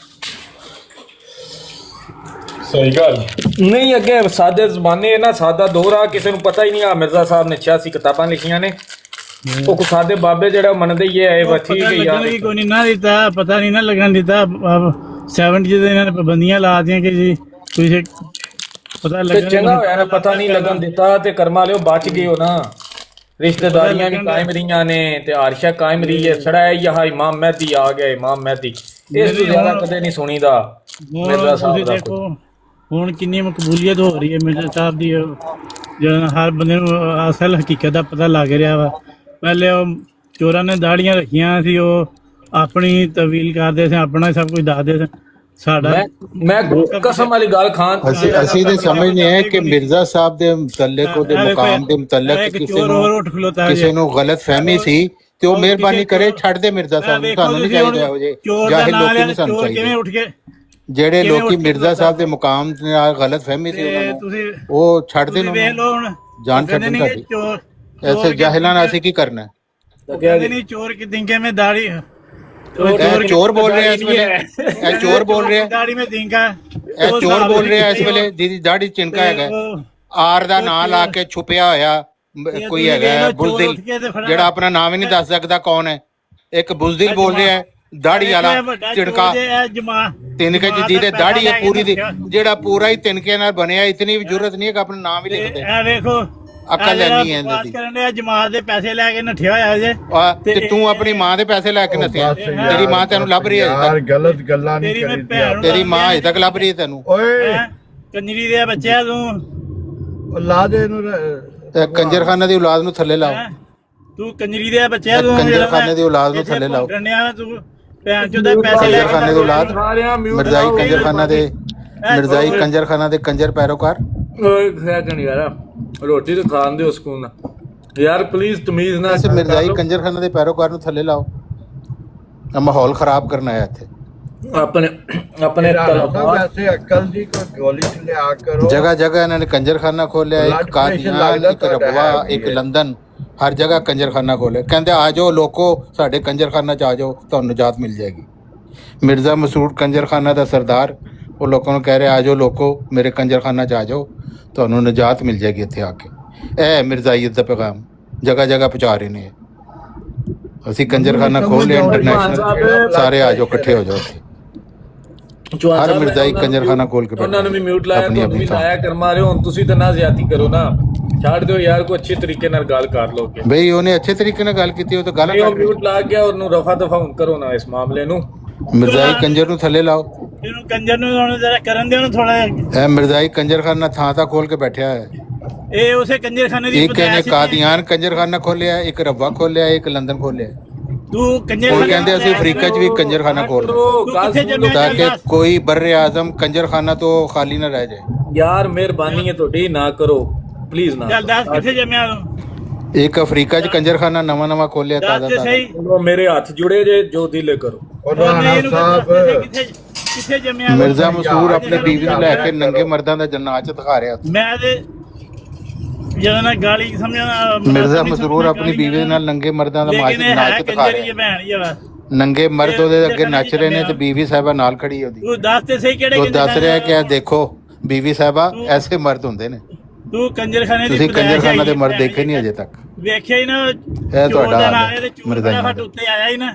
ਸਹੀ ਗੱਲ ਨਹੀਂ। ਅੱਗੇ ਸਾਦੇ ਜ਼ਮਾਨੇ ਨਾ ਸਾਦਾ ਦੌਰ ਆ, ਕਿਸੇ ਨੂੰ ਪਤਾ ਹੀ ਨਹੀਂ। ਆ ਮਿਰਜ਼ਾ ਸਾਹਿਬ ਨੇ 86 ਕਿਤਾਬਾਂ ਲਿਖੀਆਂ ਨੇ, ਉਹ ਕੋ ਸਾਦੇ ਬਾਬੇ ਜਿਹੜਾ ਮੰਨਦੇ ਹੀ ਹੈ ਬਥੀ ਗਈ ਯਾਰ ਕੋਈ ਨਹੀਂ ਨਾ ਦਿੱਤਾ, ਪਤਾ ਨਹੀਂ ਨਾ ਲੱਗਣ ਦਿੱਤਾ। 70 ਦੇ ਇਹਨਾਂ ਨੇ ਪਾਬੰਦੀਆਂ ਲਾ ਦਿੱਤੀਆਂ ਕਿ ਜੀ ਤੁਸੀਂ ਪਤਾ ਲੱਗਣ ਚੰਗਾ ਹੋਇਆ ਨਾ ਪਤਾ ਨਹੀਂ ਲੱਗਣ ਦਿੱਤਾ ਤੇ ਕਰਮਾ ਲਿਓ ਬਚ ਗਏ ਹੋ ਨਾ। ਰਿਸ਼ਤੇਦਾਰੀਆਂ ਵੀ ਕਾਇਮ ਰਹੀਆਂ ਨੇ ਤੇ ਆਰਸ਼ਾ ਕਾਇਮ ਰਹੀ ਹੈ। ਸੜਾ ਯਾ ਇਮਾਮ ਮਹਿਦੀ ਆ ਗਿਆ, ਇਮਾਮ ਮਹਿਦੀ ਇਸ ਤੋਂ ਜ਼ਿਆਦਾ ਕਦੇ ਨਹੀਂ ਸੁਣੀਦਾ ਮਿਰਜ਼ਾ ਸਾਹਿਬ ਦਾ। ਦੇਖੋ ਹੁਣ ਕਿੰਨੀ ਮਕਬੂਲੀਅਤ ਹੋ ਰਹੀ ਹੈ ਮਿਰਜ਼ਾ ਸਾਹਿਬ ਦੀ, ਜਦੋਂ ਹਰ ਬੰਦੇ ਨੂੰ ਅਸਲ ਹਕੀਕਤ ਦਾ ਪਤਾ ਲੱਗ ਰਿਹਾ ਵਾ। ਪਹਿਲੇ ਉਹ ਚੋਰਾਂ ਨੇ ਦਾੜੀਆਂ ਰੱਖੀਆਂ ਸੀ, ਉਹ ਆਪਣੀ ਤਵੀਲ ਕਰਦੇ ਸੀ, ਆਪਣਾ ਸਭ ਕੁਝ ਦੱਸਦੇ ਸੀ। ਸਾਡਾ ਮੈਂ ਕਸਮ ਵਾਲੀ ਗੱਲ ਖਾਨ ਅਸੀਂ ਤੇ ਸਮਝਦੇ ਹਾਂ ਕਿ ਮਿਰਜ਼ਾ ਸਾਹਿਬ ਦੇ ਮੁਤਲਕ ਉਹਦੇ ਮੁਕਾਮ ਦੇ ਮੁਤਲਕ ਕਿਸੇ ਨੂੰ ਗਲਤ ਫਹਿਮੀ ਸੀ ਤੇ ਉਹ ਮਿਹਰਬਾਨੀ ਕਰੇ ਛੱਡ ਦੇ ਮਿਰਜ਼ਾ ਸਾਹਿਬ ਨੂੰ। ਸਾਨੂੰ ਨਹੀਂ ਚਾਹੀਦਾ ਇਹੋ ਜਿਹੇ ਜਾਹਿਲ ਲੋਕੀ ਨਹੀਂ ਸਾਨੂੰ ਚਾਹੀਦੇ। ਜਿਹੜੇ ਲੋਕੀ ਮਿਰਜ਼ਾ ਸਾਹਿਬ ਦੇ ਮੁਕਾਮ ਨਾਲ ਗਲਤ ਫਹਿਮੀ ਸੀ ਉਹਨਾਂ ਨੂੰ ਉਹ ਛੱਡ ਦੇਣ, ਜਾਨ ਛੱਡਣ ਤੁਹਾਡੀ। ਐਸੇ ਜਾਹਿਲਾਂ ਨਾਲ ਅਸੀਂ ਕੀ ਕਰਨਾ? ਚੋਰ ਕਿ ਦਿੰਗੇ ਮੈਂ ਦਾੜੀ ਚੋਰ ਬੋਲ ਰਿਹਾ ਇਸ ਵੇਲੇ, ਇਹ ਚੋਰ ਬੋਲ ਰਿਹਾ, ਦਾੜੀ ਮੈਂ ਦਿੰਗਾ ਇਹ ਚੋਰ ਬੋਲ ਰਿਹਾ ਇਸ ਵੇਲੇ। ਦੀਦੀ ਦਾੜੀ ਚਿੰਕਾ ਹੈਗਾ, ਆਰ ਦਾ ਨਾਂ ਲਾ ਕੇ ਛੁਪਿਆ ਹੋਇਆ ਕੋਈ ਹੈਗਾ ਬੁਜ਼ਦਿਲ, ਜਿਹੜਾ ਆਪਣਾ ਨਾਮ ਹੀ ਨਹੀਂ ਦੱਸ ਸਕਦਾ ਕੌਣ ਹੈ। ਇੱਕ ਬੁਜ਼ਦਿਲ ਬੋਲ ਰਿਹਾ ਹੈ, ਦਾੜੀ ਵਾਲਾ ਚਿੜਕਾ ਤਿਨਕੇ ਜਿਹਦੇ ਦਾੜੀ ਹੈ ਪੂਰੀ ਦੀ, ਜਿਹੜਾ ਪੂਰਾ ਹੀ ਤਿਨਕੇ ਨਾਲ ਬਣਿਆ। ਇਤਨੀ ਵੀ ਜ਼ਰੂਰਤ ਨਹੀਂ ਹੈ ਕਿ ਆਪਣਾ ਨਾਮ ਹੀ ਲਿਖ ਦੇ। ਇਹ ਵੇਖੋ ਅਕਲ ਨਹੀਂ ਹੈ ਇਹਨਾਂ ਦੀ। ਜਮਾਤ ਦੇ ਪੈਸੇ ਲੈ ਕੇ ਨੱਠਿਆ ਹੋਇਆ ਜੇ ਤੇ ਤੂੰ ਆਪਣੀ ਮਾਂ ਦੇ ਪੈਸੇ ਲੈ ਕੇ ਨੱਠਿਆ। ਤੇਰੀ ਮਾਂ ਤੈਨੂੰ ਲੱਭ ਰਹੀ ਹੈ ਯਾਰ, ਗਲਤ ਗੱਲਾਂ ਨਹੀਂ ਕਰੀਦੀਆਂ। ਤੇਰੀ ਮਾਂ ਅਜੇ ਤੱਕ ਲੱਭ ਰਹੀ ਹੈ ਤੈਨੂੰ। ਓਏ ਕੰਜਰੀ ਦੇ ਬੱਚਿਆ ਤੂੰ ਲਾ ਦੇ ਇਹਨੂੰ, ਕੰਜਰਖਾਨੇ ਦੀ ਔਲਾਦ ਨੂੰ ਥੱਲੇ ਲਾਓ। ਤੂੰ ਕੰਜਰੀ ਦੇ ਬੱਚਿਆ ਤੂੰ ਕੰਜਰਖਾਨੇ ਦੀ ਔਲਾਦ ਨੂੰ ਥੱਲੇ ਲਾਓ। ਤੂੰ ਭੈਣ ਚੋਦਾ ਪੈਸੇ ਲੈ ਕੇ ਕੰਜਰਖਾਨੇ ਦੀ ਔਲਾਦ, ਮਿਰਜ਼ਾਈ ਕੰਜਰਖਾਨਾ ਦੇ, ਮਿਰਜ਼ਾਈ ਕੰਜਰਖਾਨਾ ਦੇ ਕੰਜਰ ਪੈਰੋਕਾਰ। ਓਏ ਖੈਰ ਯਾਰ ਰੋਟੀ ਤਾਂ ਖਾਣ ਦਿਓ ਸਕੂਨ ਨਾਲ ਯਾਰ ਪਲੀਜ਼ ਤਮੀਜ਼ ਨਾਲ। ਇਸ ਮਿਰਜ਼ਾਈ ਕੰਜਰਖਾਨਾ ਦੇ ਪੈਰੋਕਾਰ ਨੂੰ ਥੱਲੇ ਲਾਓ। ਆ ਮਾਹੌਲ ਖਰਾਬ ਕਰਨਾ ਹੈ ਇੱਥੇ। ਆਪਣੇ ਵੈਸੇ ਅਕਲ ਦੀ ਕੋਈ ਗੋਲੀ ਲਿਆ ਕਰੋ। ਜਗ੍ਹਾ ਜਗ੍ਹਾ ਇਹਨਾਂ ਨੇ ਕੰਜਰਖਾਨਾ ਖੋਲਿਆ, ਇੱਕ ਕਾਦੀਆਨ, ਇੱਕ ਰਬਵਾ, ਇੱਕ ਲੰਦਨ, ਹਰ ਜਗ੍ਹਾ ਕੰਜਰਖਾਨਾ ਖੋਲਿਆ। ਕਹਿੰਦੇ ਆ ਜਾਓ ਲੋਕੋ ਸਾਡੇ ਕੰਜਰਖਾਨਾ 'ਚ ਆ ਜਾਓ, ਤੁਹਾਨੂੰ ਨਿਜਾਤ ਮਿਲ ਜਾਏਗੀ। ਮਿਰਜ਼ਾ ਮਸੂਦ ਕੰਜਰਖਾਨਾ ਦਾ ਸਰਦਾਰ ਉਹ ਲੋਕਾਂ ਨੂੰ ਕਹਿ ਰਿਹਾ ਆ ਜਾਓ ਲੋਕੋ ਮੇਰੇ ਕੰਜਰਖਾਨਾ 'ਚ ਆ ਜਾਓ, ਤੁਹਾਨੂੰ ਨਿਜਾਤ ਮਿਲ ਜਾਏਗੀ ਇੱਥੇ ਆ ਕੇ। ਇਹ ਮਿਰਜ਼ਾਈਅਤ ਦਾ ਪੈਗਾਮ ਜਗ੍ਹਾ ਜਗ੍ਹਾ ਪਹੁੰਚਾ ਰਹੇ ਨੇ। ਅਸੀਂ ਕੰਜਰਖਾਨਾ ਖੋਲ ਲਿਆ ਇੰਟਰਨੈਸ਼ਨਲ, ਸਾਰੇ ਆ ਜਾਓ ਇਕੱਠੇ ਹੋ ਜਾਓ। ਹਰ ਮਿਰਜ਼ਾਈ ਕੰਜਰਖਾਨਾ ਖੋਲ ਕੇ ਉਹਨਾਂ ਨੂੰ ਵੀ ਮਿਊਟ ਲਾਇਆ, ਤੁਹਾਨੂੰ ਵੀ ਲਾਇਆ ਕਰਮਾ ਰਹੇ ਹੋ। ਹੁਣ ਤੁਸੀਂ ਤਾਂ ਨਾ ਜ਼ਿਆਦਤੀ ਕਰੋ ਨਾ, ਛੱਡ ਦਿਓ ਯਾਰ, ਕੋਈ ਅੱਛੇ ਤਰੀਕੇ ਨਾਲ ਗੱਲ ਕਰ ਲਓ। ਬਈ ਉਹਨੇ ਅੱਛੇ ਤਰੀਕੇ ਨਾਲ ਗੱਲ ਕੀਤੀ, ਉਹ ਤਾਂ ਗੱਲ ਮਿਊਟ ਲਾ ਗਿਆ, ਉਹਨੂੰ ਰਫਾ ਦਫਾ ਹੁਣ ਕਰੋ ਨਾ ਇਸ ਮਾਮਲੇ ਨੂੰ। ਮਿਰਜ਼ਾਈ ਕੰਜਰ ਨੂੰ ਥੱਲੇ ਲਾਓ। ਇਹਨੂੰ ਕੰਜਰ ਨੂੰ ਹੁਣ ਜ਼ਰਾ ਕਰਨ ਦਿਓ ਨਾ ਥੋੜਾ। ਇਹ ਮਿਰਜ਼ਾਈ ਕੰਜਰਖਾਨਾ ਥਾਂ ਥਾਂ ਖੋਲ ਕੇ ਬੈਠਿਆ ਹੈ। ਇਹ ਉਸੇ ਕੰਜਰਖਾਨੇ ਦੀ ਇੱਕ ਨੇ ਕਾਦੀਆਨ ਕੰਜਰਖਾਨਾ ਖੋਲਿਆ, ਇੱਕ ਰਬਵਾ ਖੋਲਿਆ, ਇੱਕ ਲੰਦਨ ਖੋਲਿਆ। ਤੂੰ ਕੰਜਰਖਾਨਾ ਕਹਿੰਦੇ ਅਸੀਂ ਅਫਰੀਕਾ 'ਚ ਵੀ ਕੰਜਰਖਾਨਾ ਖੋਲ ਤਾਂ ਕਿ ਕੋਈ ਬਰ ਆਜ਼ਮ ਕੰਜਰਖਾਨਾ ਤੋਂ ਖਾਲੀ ਨਾ ਰਹਿ ਜਾਏ। ਯਾਰ ਮਿਹਰਬਾਨੀ ਹੈ ਤੁਹਾਡੀ, ਨਾ ਕਰੋ ਪਲੀਜ਼ ਨਾ। ਚੱਲ ਦੱਸ ਕਿੱਥੇ ਜੰਮਿਆ ਤੂੰ? ਇੱਕ ਅਫਰੀਕਾ 'ਚ ਕੰਜਰਖਾਨਾ ਨਵਾਂ ਖੋਲਿਆ ਤਾਜ਼ਾ ਤਾਜ਼ਾ। ਮੇਰੇ ਹੱਥ ਜੁੜੇ ਜੇ, ਜੋ ਦਿਲੇ ਕਰੋ। ਕਿੱਥੇ ਜੰਮਿਆ? ਮਿਰਜ਼ਾ ਮਸੂਰ ਆਪਣੇ ਬੀਵੀ ਨੂੰ ਲੈ ਕੇ ਨੰਗੇ ਮਰਦਾਂ ਦਾ ਨਾਚ ਦਿਖਾ ਰਿਹਾ। ਮੈਂ ਤੇ ਜਦੋਂ ਨਾ ਗਾਲੀ ਸਮਝਣਾ। ਮਿਰਜ਼ਾ ਮਸਰੂਰ ਆਪਣੀ ਬੀਵੀ ਨਾਲ ਨੰਗੇ ਮਰਦਾਂ ਦਾ ਨਾਚ ਦਿਖਾ ਰਿਹਾ। ਨੰਗੇ ਮਰਦ ਉਹਦੇ ਅੱਗੇ ਨੱਚ ਰਹੇ ਨੇ ਤੇ ਬੀਵੀ ਸਾਹਿਬਾ ਨਾਲ ਖੜੀ ਉਹਦੀ। ਤੂੰ ਦੱਸ ਤੇ ਸਹੀ ਕਿਹੜੇ ਉਹ ਦੱਸ ਰਿਹਾ ਕਿ ਇਹ ਦੇਖੋ ਬੀਵੀ ਸਾਹਿਬਾ ਐਸੇ ਮਰਦ ਹੁੰਦੇ ਨੇ। ਤੂੰ ਕੰਜਰਖਾਨੇ ਦੀ ਤੁਸੀਂ ਕੰਜਰਖਾਨਾ ਦੇ ਮਰਦ ਦੇਖੇ ਨਹੀਂ ਅਜੇ ਤੱਕ। ਵੇਖਿਆ ਹੀ ਨਾ। ਇਹ ਤੁਹਾਡਾ ਮਿਰਜ਼ਾ ਉੱਤੇ ਆਇਆ ਹੀ ਨਾ।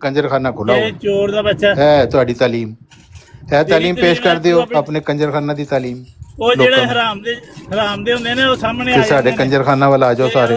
ਕੰਜਰਖਾਨਾ ਖੁੱਲਾ ਇਹ ਹੋਇਆ ਚੋਰ ਦਾ ਬੱਚਾ ਹੈ। ਤੁਹਾਡੀ ਤਾਲੀਮ ਹੈ, ਤਾਲੀਮ ਪੇਸ਼ ਤਾਲੀਮ ਕਰ ਦਿਓ ਆਪਣੀ- ਆਪਣੇ ਕੰਜਰਖਾਨਾ ਦੀ ਤਾਲੀਮ। ਉਹ ਜਿਹੜੇ ਲੋਕਾਂ ਨੂੰ। ਹਰਾਮ ਦੇ ਹੁੰਦੇ ਨੇ ਉਹ ਸਾਹਮਣੇ ਆ ਤੇ ਸਾਡੇ ਜਾਂਦੇ ਨੇ। ਕੰਜਰਖਾਨਾ ਵਾਲਾ ਆ ਜਾਓ ਸਾਰੇ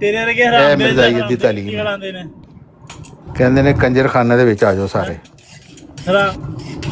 ਤੇਰੇ ਵਰਗੇ ਹਰਾਮ ਦੇ ਮਿਰਜ਼ਾਈ ਦੀ ਤਾਲੀਮ। ਨਿਕਲਾਉਂਦੇ ਨੇ ਕਹਿੰਦੇ ਨੇ ਕੰਜਰਖਾਨੇ ਦੇ ਵਿੱਚ ਆ ਜਾਓ ਸਾਰੇ।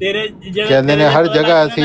ਤੇਰੇ ਕਹਿੰਦੇ ਨੇ ਹਰ ਜਗ੍ਹਾ ਅਸੀਂ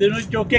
ਤੈਨੂੰ ਚੁੱਕ ਕੇ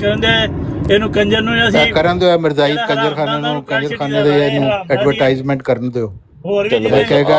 ਕਰਨ ਦੇ ਇਹਨੂੰ ਕੰਜਰ ਨੂੰ ਅਸੀਂ ਕਰਨ ਦਿਓ ਮਿਰਜ਼ਾਈ ਕੰਜਰਖਾਨੇ ਨੂੰ, ਕੰਜਰਖਾਨੇ ਦੇ ਇਹਨੂੰ ਐਡਵਰਟਾਈਜ਼ਮੈਂਟ ਕਰਨ ਦਿਓ। ਹੋਰ ਵੀ ਇਹ ਕਹੇਗਾ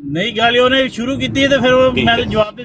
ਨਹੀਂ ਗਾਲੀ ਉਹਨੇ ਸ਼ੁਰੂ ਕੀਤੀ ਹੈ ਤੇ ਫਿਰ ਉਹ ਮੈਂ ਤਾਂ ਜਵਾਬ ਦੇ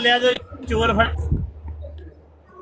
ਲਿਆ ਤੇ ਚੋਰ ਫੜ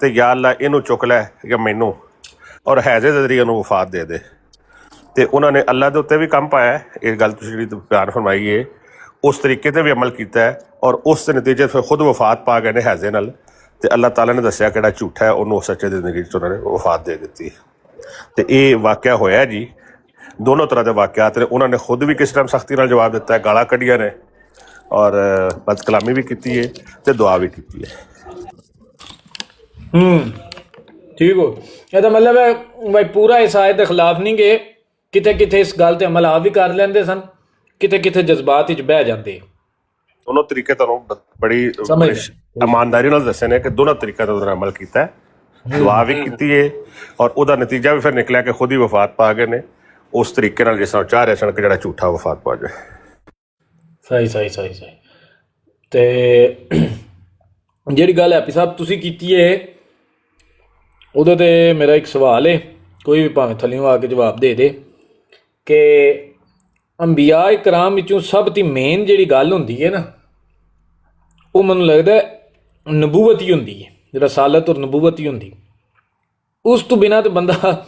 ਤੇ ਯਾ ਅੱਲਾ ਇਹਨੂੰ ਚੁੱਕ ਲੈ ਜਾਂ ਮੈਨੂੰ, ਔਰ ਹੈਜ਼ੇ ਦੇ ਜ਼ਰੀਏ ਉਹਨੂੰ ਵਫਾਤ ਦੇ ਦੇ। ਤੇ ਉਹਨਾਂ ਨੇ ਅੱਲਾ ਦੇ ਉੱਤੇ ਵੀ ਕੰਮ ਪਾਇਆ ਹੈ। ਇਹ ਗੱਲ ਤੁਸੀਂ ਜਿਹੜੀ ਬਿਆਨ ਫਰਮਾਈ ਹੈ ਉਸ ਤਰੀਕੇ ਤੇ ਵੀ ਅਮਲ ਕੀਤਾ ਹੈ, ਔਰ ਉਸ ਦੇ ਨਤੀਜੇ ਫਿਰ ਖੁਦ ਵਫਾਤ ਪਾ ਗਏ ਨੇ ਹੈਜ਼ੇ ਨਾਲ। ਤੇ ਅੱਲਾਹ ਤਾਲਾ ਨੇ ਦੱਸਿਆ ਕਿਹੜਾ ਝੂਠਾ ਹੈ, ਉਹਨੂੰ ਸੱਚੇ ਦੀ ਜ਼ਿੰਦਗੀ 'ਚ ਉਹਨਾਂ ਨੇ ਵਫਾਤ ਦੇ ਦਿੱਤੀ। ਤੇ ਇਹ ਵਾਕਿਆ ਹੋਇਆ ਜੀ, ਦੋਨੋਂ ਤਰ੍ਹਾਂ ਦੇ ਵਾਕਿਆਤ ਨੇ। ਉਹਨਾਂ ਨੇ ਖੁਦ ਵੀ ਕਿਸ ਟਾਈਮ ਸਖਤੀ ਨਾਲ ਜਵਾਬ ਦਿੱਤਾ ਹੈ, ਗਾਲਾਂ ਕੱਢੀਆਂ ਨੇ, ਔਰ ਬਦ ਕਲਾਮੀ ਵੀ ਕੀਤੀ ਹੈ ਤੇ ਦੁਆ ਵੀ ਕੀਤੀ ਹੈ। ਠੀਕ ਹੋ, ਇਹਦਾ ਮਤਲਬ ਹੈ ਭਾਈ ਪੂਰਾ ਇਸ ਆਇਤ ਦੇ ਖਿਲਾਫ ਨਹੀਂ ਗਏ, ਕਿਤੇ ਕਿਤੇ ਇਸ ਗੱਲ ਤੇ ਅਮਲ ਆਪ ਵੀ ਕਰ ਲੈਂਦੇ ਸਨ, ਕਿਤੇ ਕਿਤੇ ਜਜ਼ਬਾਤ ਵਿੱਚ ਬਹਿ ਜਾਂਦੇ। ਦੋਨੋਂ ਤਰੀਕੇ ਤੁਹਾਨੂੰ ਬੜੀ ਇਮਾਨਦਾਰੀ ਨਾਲ ਦੱਸੇ ਨੇ ਕਿ ਦੋਨੋਂ ਤਰੀਕਿਆਂ ਤੋਂ ਅਮਲ ਕੀਤਾ ਹੈ, ਦੁਆ ਵੀ ਕੀਤੀ ਹੈ, ਔਰ ਉਹਦਾ ਨਤੀਜਾ ਵੀ ਫਿਰ ਨਿਕਲਿਆ ਕਿ ਖੁਦ ਹੀ ਵਫਾਤ ਪਾ ਗਏ ਨੇ ਉਸ ਤਰੀਕੇ ਨਾਲ ਜਿਸ ਤਰ੍ਹਾਂ ਚਾਹ ਰਹੇ ਸਨ ਕਿ ਜਿਹੜਾ ਝੂਠਾ ਵਫਾਤ ਪਾ ਜਾਏ। ਸਹੀ। ਤੇ ਜਿਹੜੀ ਗੱਲ ਹੈਪੀ ਸਾਹਿਬ ਤੁਸੀਂ ਕੀਤੀ ਹੈ ਉਹਦੇ ਤੇ ਮੇਰਾ ਇੱਕ ਸਵਾਲ ਹੈ, ਕੋਈ ਵੀ ਭਾਵੇਂ ਥੱਲਿਓਂ ਆ ਕੇ ਜਵਾਬ ਦੇ ਦੇ, ਕਿ ਅੰਬੀਆ ਇਕਰਾਮ ਵਿੱਚੋਂ ਸਭ ਤੋਂ ਮੇਨ ਜਿਹੜੀ ਗੱਲ ਹੁੰਦੀ ਹੈ ਨਾ, ਉਹ ਮੈਨੂੰ ਲੱਗਦਾ ਨਬੂਵਤ ਹੀ ਹੁੰਦੀ ਹੈ, ਰਸਾਲਤ ਔਰ ਨਬੂਵਤ ਹੀ ਹੁੰਦੀ। ਉਸ ਤੋਂ ਬਿਨਾਂ ਤਾਂ ਬੰਦਾ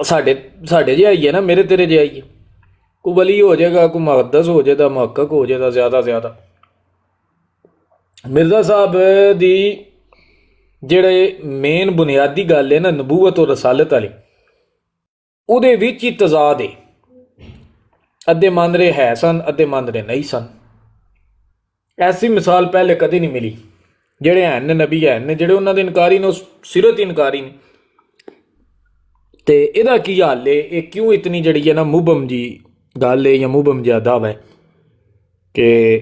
ਸਾਡੇ ਜਿਹਾ ਹੀ ਹੈ ਨਾ, ਮੇਰੇ ਤੇਰੇ ਜਿਹਾ ਹੀ ਹੈ। ਕੋਈ ਵਲੀ ਹੋ ਜਾਏਗਾ, ਕੋਈ ਮੁਕੱਦਸ ਹੋ ਜਾਏਗਾ, ਮੁਹੱਕਕ ਹੋ ਜਾਏਗਾ, ਜ਼ਿਆਦਾ ਮਿਰਜ਼ਾ ਸਾਹਿਬ ਦੀ ਜਿਹੜੇ ਮੇਨ ਬੁਨਿਆਦੀ ਗੱਲ ਹੈ ਨਾ ਨਬੂਵਤ ਔਰ ਰਸਾਲਤ ਵਾਲੀ, ਉਹਦੇ ਵਿੱਚ ਹੀ ਤਜ਼ਾਦ ਹੈ। ਅੱਧੇ ਮੰਨ ਰਹੇ ਹੈ ਸਨ, ਅੱਧੇ ਮੰਨ ਰਹੇ ਨਹੀਂ ਸਨ। ਐਸੀ ਮਿਸਾਲ ਪਹਿਲੇ ਕਦੇ ਨਹੀਂ ਮਿਲੀ। ਜਿਹੜੇ ਹਨ ਨੇ ਨਬੀ ਹਨ ਨੇ, ਜਿਹੜੇ ਉਹਨਾਂ ਦੇ ਇਨਕਾਰੀ ਨੇ, ਉਹ ਸਿਰਤ ਹੀ ਇਨਕਾਰੀ ਨੇ। ਤੇ ਇਹਦਾ ਕੀ ਹਾਲ ਹੈ? ਇਹ ਕਿਉਂ ਇਤਨੀ ਜਿਹੜੀ ਹੈ ਨਾ ਮੁਬਮ ਜੀ ਗੱਲ ਹੈ ਜਾਂ ਮੁਬਮ ਜਿਹਾ ਦਾਵਾ ਹੈ ਕਿ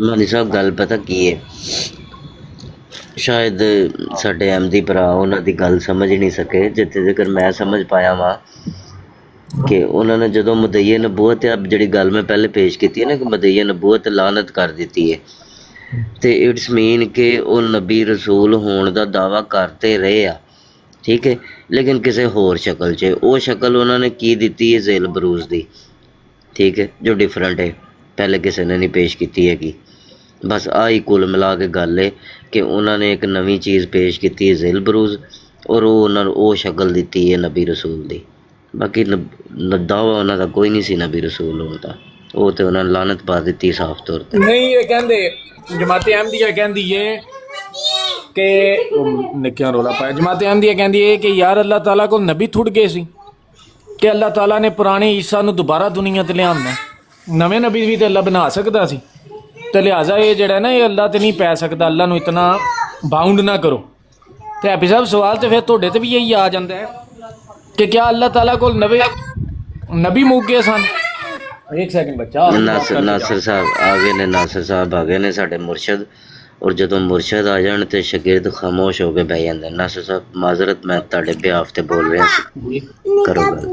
ਮਾਨੀ ਸਾਹਿਬ ਗੱਲ ਪਤਾ ਕੀ ਹੈ, ਸ਼ਾਇਦ ਸਾਡੇ ਅਹਿਮਦੀ ਭਰਾ ਉਹਨਾਂ ਦੀ ਗੱਲ ਸਮਝ ਨਹੀਂ ਸਕੇ, ਜਿੱਥੇ ਤੱਕ ਮੈਂ ਸਮਝ ਪਾਇਆ ਵਾਂ ਕਿ ਉਹਨਾਂ ਨੇ ਜਦੋਂ ਮਦਈਏ ਨਬੂਵਤ ਜਿਹੜੀ ਗੱਲ ਮੈਂ ਪਹਿਲੇ ਪੇਸ਼ ਕੀਤੀ ਹੈ ਨਾ ਕਿ ਮਦਈਏ ਨਬੂਵਤ ਲਾਨਤ ਕਰ ਦਿੱਤੀ ਹੈ, ਤੇ ਇਟਸ ਮੀਨ ਕਿ ਉਹ ਨਬੀ ਰਸੂਲ ਹੋਣ ਦਾ ਦਾਵਾ ਕਰਤੇ ਰਹੇ ਆ, ਠੀਕ ਹੈ, ਲੇਕਿਨ ਕਿਸੇ ਹੋਰ ਸ਼ਕਲ 'ਚ। ਉਹ ਸ਼ਕਲ ਉਹਨਾਂ ਨੇ ਕੀ ਦਿੱਤੀ ਹੈ? ਜ਼ੇਲ ਬਰੂਜ਼ ਦੀ, ਠੀਕ ਹੈ, ਜੋ ਡਿਫਰੈਂਟ ਹੈ, ਪਹਿਲੇ ਕਿਸੇ ਨੇ ਨਹੀਂ ਪੇਸ਼ ਕੀਤੀ ਹੈਗੀ। ਬਸ ਆਹੀ ਕੁੱਲ ਮਿਲਾ ਕੇ ਗੱਲ ਹੈ ਕਿ ਉਹਨਾਂ ਨੇ ਇੱਕ ਨਵੀਂ ਚੀਜ਼ ਪੇਸ਼ ਕੀਤੀ ਹੈ ਜ਼ੇਲ ਬਰੂਜ਼, ਔਰ ਉਹ ਉਹਨਾਂ ਨੂੰ ਉਹ ਸ਼ਕਲ ਦਿੱਤੀ ਹੈ ਨਬੀ ਰਸੂਲ ਦੀ। ਬਾਕੀ ਦਾਵਾ ਉਹਨਾਂ ਦਾ ਕੋਈ ਨਹੀਂ ਸੀ ਨਬੀ ਰਸੂਲ ਹੋਣ ਦਾ, ਉਹ ਤੇ ਉਹਨਾਂ ਨੇ ਲਾਨਤ ਪਾ ਦਿੱਤੀ ਸਾਫ਼ ਤੌਰ ਤੇ। ਨਹੀਂ, ਇਹ ਕਹਿੰਦੇ ਜਮਾਤ ਅਹਿਮਦੀਆ ਕਹਿੰਦੀ ਹੈ ਕਿ ਨਿੱਕਿਆਂ ਰੋਲਾ ਪਾਇਆ, ਜਮਾਤ ਅਹਿਮਦੀਆ ਕਹਿੰਦੀ ਹੈ ਕਿ ਯਾਰ ਅੱਲਾਹ ਤਾਲਾ ਕੋਲ ਨਬੀ ਥੁੜ ਗਏ ਸੀ ਕਿ ਅੱਲਾਹ ਤਾਲਾ ਨੇ ਪੁਰਾਣੇ ਈਸਾ ਨੂੰ ਦੁਬਾਰਾ ਦੁਨੀਆ ਤੇ ਲਿਆਉਣਾ, ਨਵੇਂ ਨਬੀ ਵੀ ਤੇ ਅੱਲਾ ਬਣਾ ਸਕਦਾ ਸੀ, ਤੇ ਲਿਹਾਜ਼ਾ ਇਹ ਜਿਹੜਾ ਨਾ ਇਹ ਅੱਲਾ ਤੇ ਨਹੀਂ ਪੈ ਸਕਦਾ, ਅੱਲਾ ਨੂੰ ਇਤਨਾ ਬਾਉਂਡ ਨਾ ਕਰੋ। ਤੇ ਹੈਪੀ ਸਾਹਿਬ ਸਵਾਲ ਤੇ ਫਿਰ ਤੁਹਾਡੇ ਤੇ ਵੀ ਇਹੀ ਆ ਜਾਂਦਾ ਹੈ ਕਿ ਕਿਆ ਅੱਲਾਹ ਤਾਲਾ ਕੋਲ ਨਬੀ ਮੁੱਕ ਗਏ ਸਨ? ਇੱਕ ਸੈਕਿੰਡ ਬੱਚਾ, ਨਾਸਰ ਸਾਹਿਬ ਆ ਗਏ ਨੇ, ਨਾਸਰ ਸਾਹਿਬ ਆ ਗਏ ਨੇ ਸਾਡੇ ਮੁਰਸ਼ਦ, ਔਰ ਜਦੋਂ ਮੁਰਸ਼ਦ ਆ ਜਾਣ ਤੇ ਸ਼ਾਗਿਰਦ ਖਾਮੋਸ਼ ਹੋ ਕੇ ਬਹਿ ਜਾਂਦੇ। ਨਾਸਰ ਸਾਹਿਬ ਮਾਜ਼ਰਤ, ਮੈਂ ਤੁਹਾਡੇ ਬਿਹਾਫ ਤੇ ਬੋਲ ਰਿਹਾ ਸੀ, ਕਰੋ ਗੱਲ।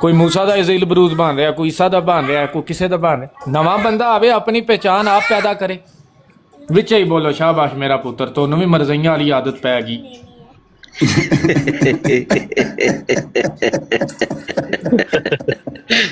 ਕੋਈ ਮੂਸਾ ਦਾ ਇਜ਼ੀਲ ਬਰੂਜ਼ ਬਣ ਰਿਹਾ, ਕੋਈ ਈਸਾ ਦਾ ਬਣ ਰਿਹਾ, ਕੋਈ ਕਿਸੇ ਦਾ ਬਣ ਰਿਹਾ। ਨਵਾਂ ਬੰਦਾ ਆਵੇ, ਆਪਣੀ ਪਹਿਚਾਨ ਆਪ ਪੈਦਾ ਕਰੇ। ਵਿੱਚ ਹੀ ਬੋਲੋ ਸ਼ਾਬਾਸ਼ ਮੇਰਾ ਪੁੱਤਰ, ਤੁਹਾਨੂੰ ਵੀ ਮਰਜ਼ਈਆਂ ਵਾਲੀ ਆਦਤ ਪੈ ਗਈ।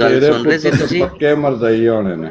ਗੱਲ ਸੁਣ ਰਹੇ ਸੀ ਤੁਸੀਂ? ਪੱਕੇ ਮਰਦਾਈ ਹੋਣੇ ਨੇ।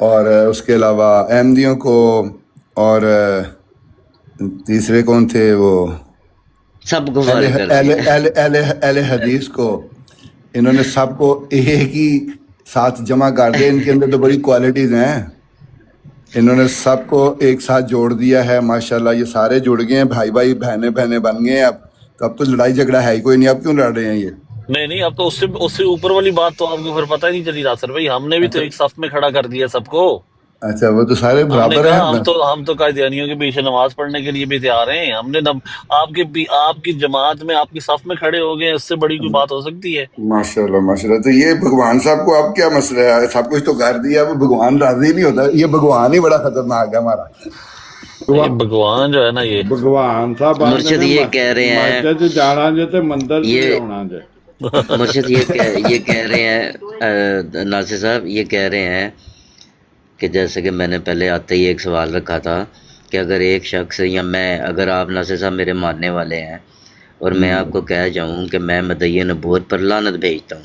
اور اس کے علاوہ احمدیوں کو، اور تیسرے کون تھے وہ سب کو اہل فارغ کر اہل دیا. اہل اہل اہل حدیث کو، انہوں نے سب کو ایک ہی ساتھ جمع کر دیا. ان کے اندر تو بڑی کوالٹیز ہیں، انہوں نے سب کو ایک ساتھ جوڑ دیا ہے. ماشاءاللہ یہ سارے جڑ گئے ہیں، بھائی بھائی بہنیں بہنیں بن گئے ہیں. اب تو لڑائی جھگڑا ہے ہی کوئی نہیں. اب کیوں لڑ رہے ہیں یہ؟ نہیں اب تو اس سے اوپر والی بات تو آپ کو پھر پتہ ہی نہیں چلی ناصر بھائی. ہم نے بھی تو اچھا ایک صف میں کھڑا کر دیا سب کو. اچھا، وہ تو سارے ہم نے برابر کہا ہیں. ہم تو قائدیانیوں کے پیچھے نماز پڑھنے کے لیے بھی تیار ہیں. ہم نے آپ کی جماعت میں آپ کی صف میں کھڑے ہو گئے، اس سے بڑی کوئی بات ہو سکتی ہے؟ ماشاءاللہ ماشاءاللہ. تو یہ بھگوان صاحب کو اب کیا مسئلہ ہے؟ سب کچھ تو کر دیا، وہ بھگوان راضی نہیں ہوتا. یہ بھگوان ہی بڑا خطرناک ہے ہمارا. یہ بھگوان جو ہے نا، یہ بھگوان صاحب آتے مرشد نے یہ کہہ رہے ہیں، مسجد جانا جے تے مندر چ یہ آنا جے. مرشد یہ کہہ رہے ہیں، ناصر صاحب یہ کہہ رہے ہیں کہ جیسے کہ میں نے پہلے آتے ہی ایک سوال رکھا تھا کہ اگر ایک شخص یا میں، اگر آپ ناصر صاحب میرے ماننے والے ہیں اور میں آپ کو کہہ جاؤں کہ میں مدعی نبوت پر لعنت بھیجتا ہوں،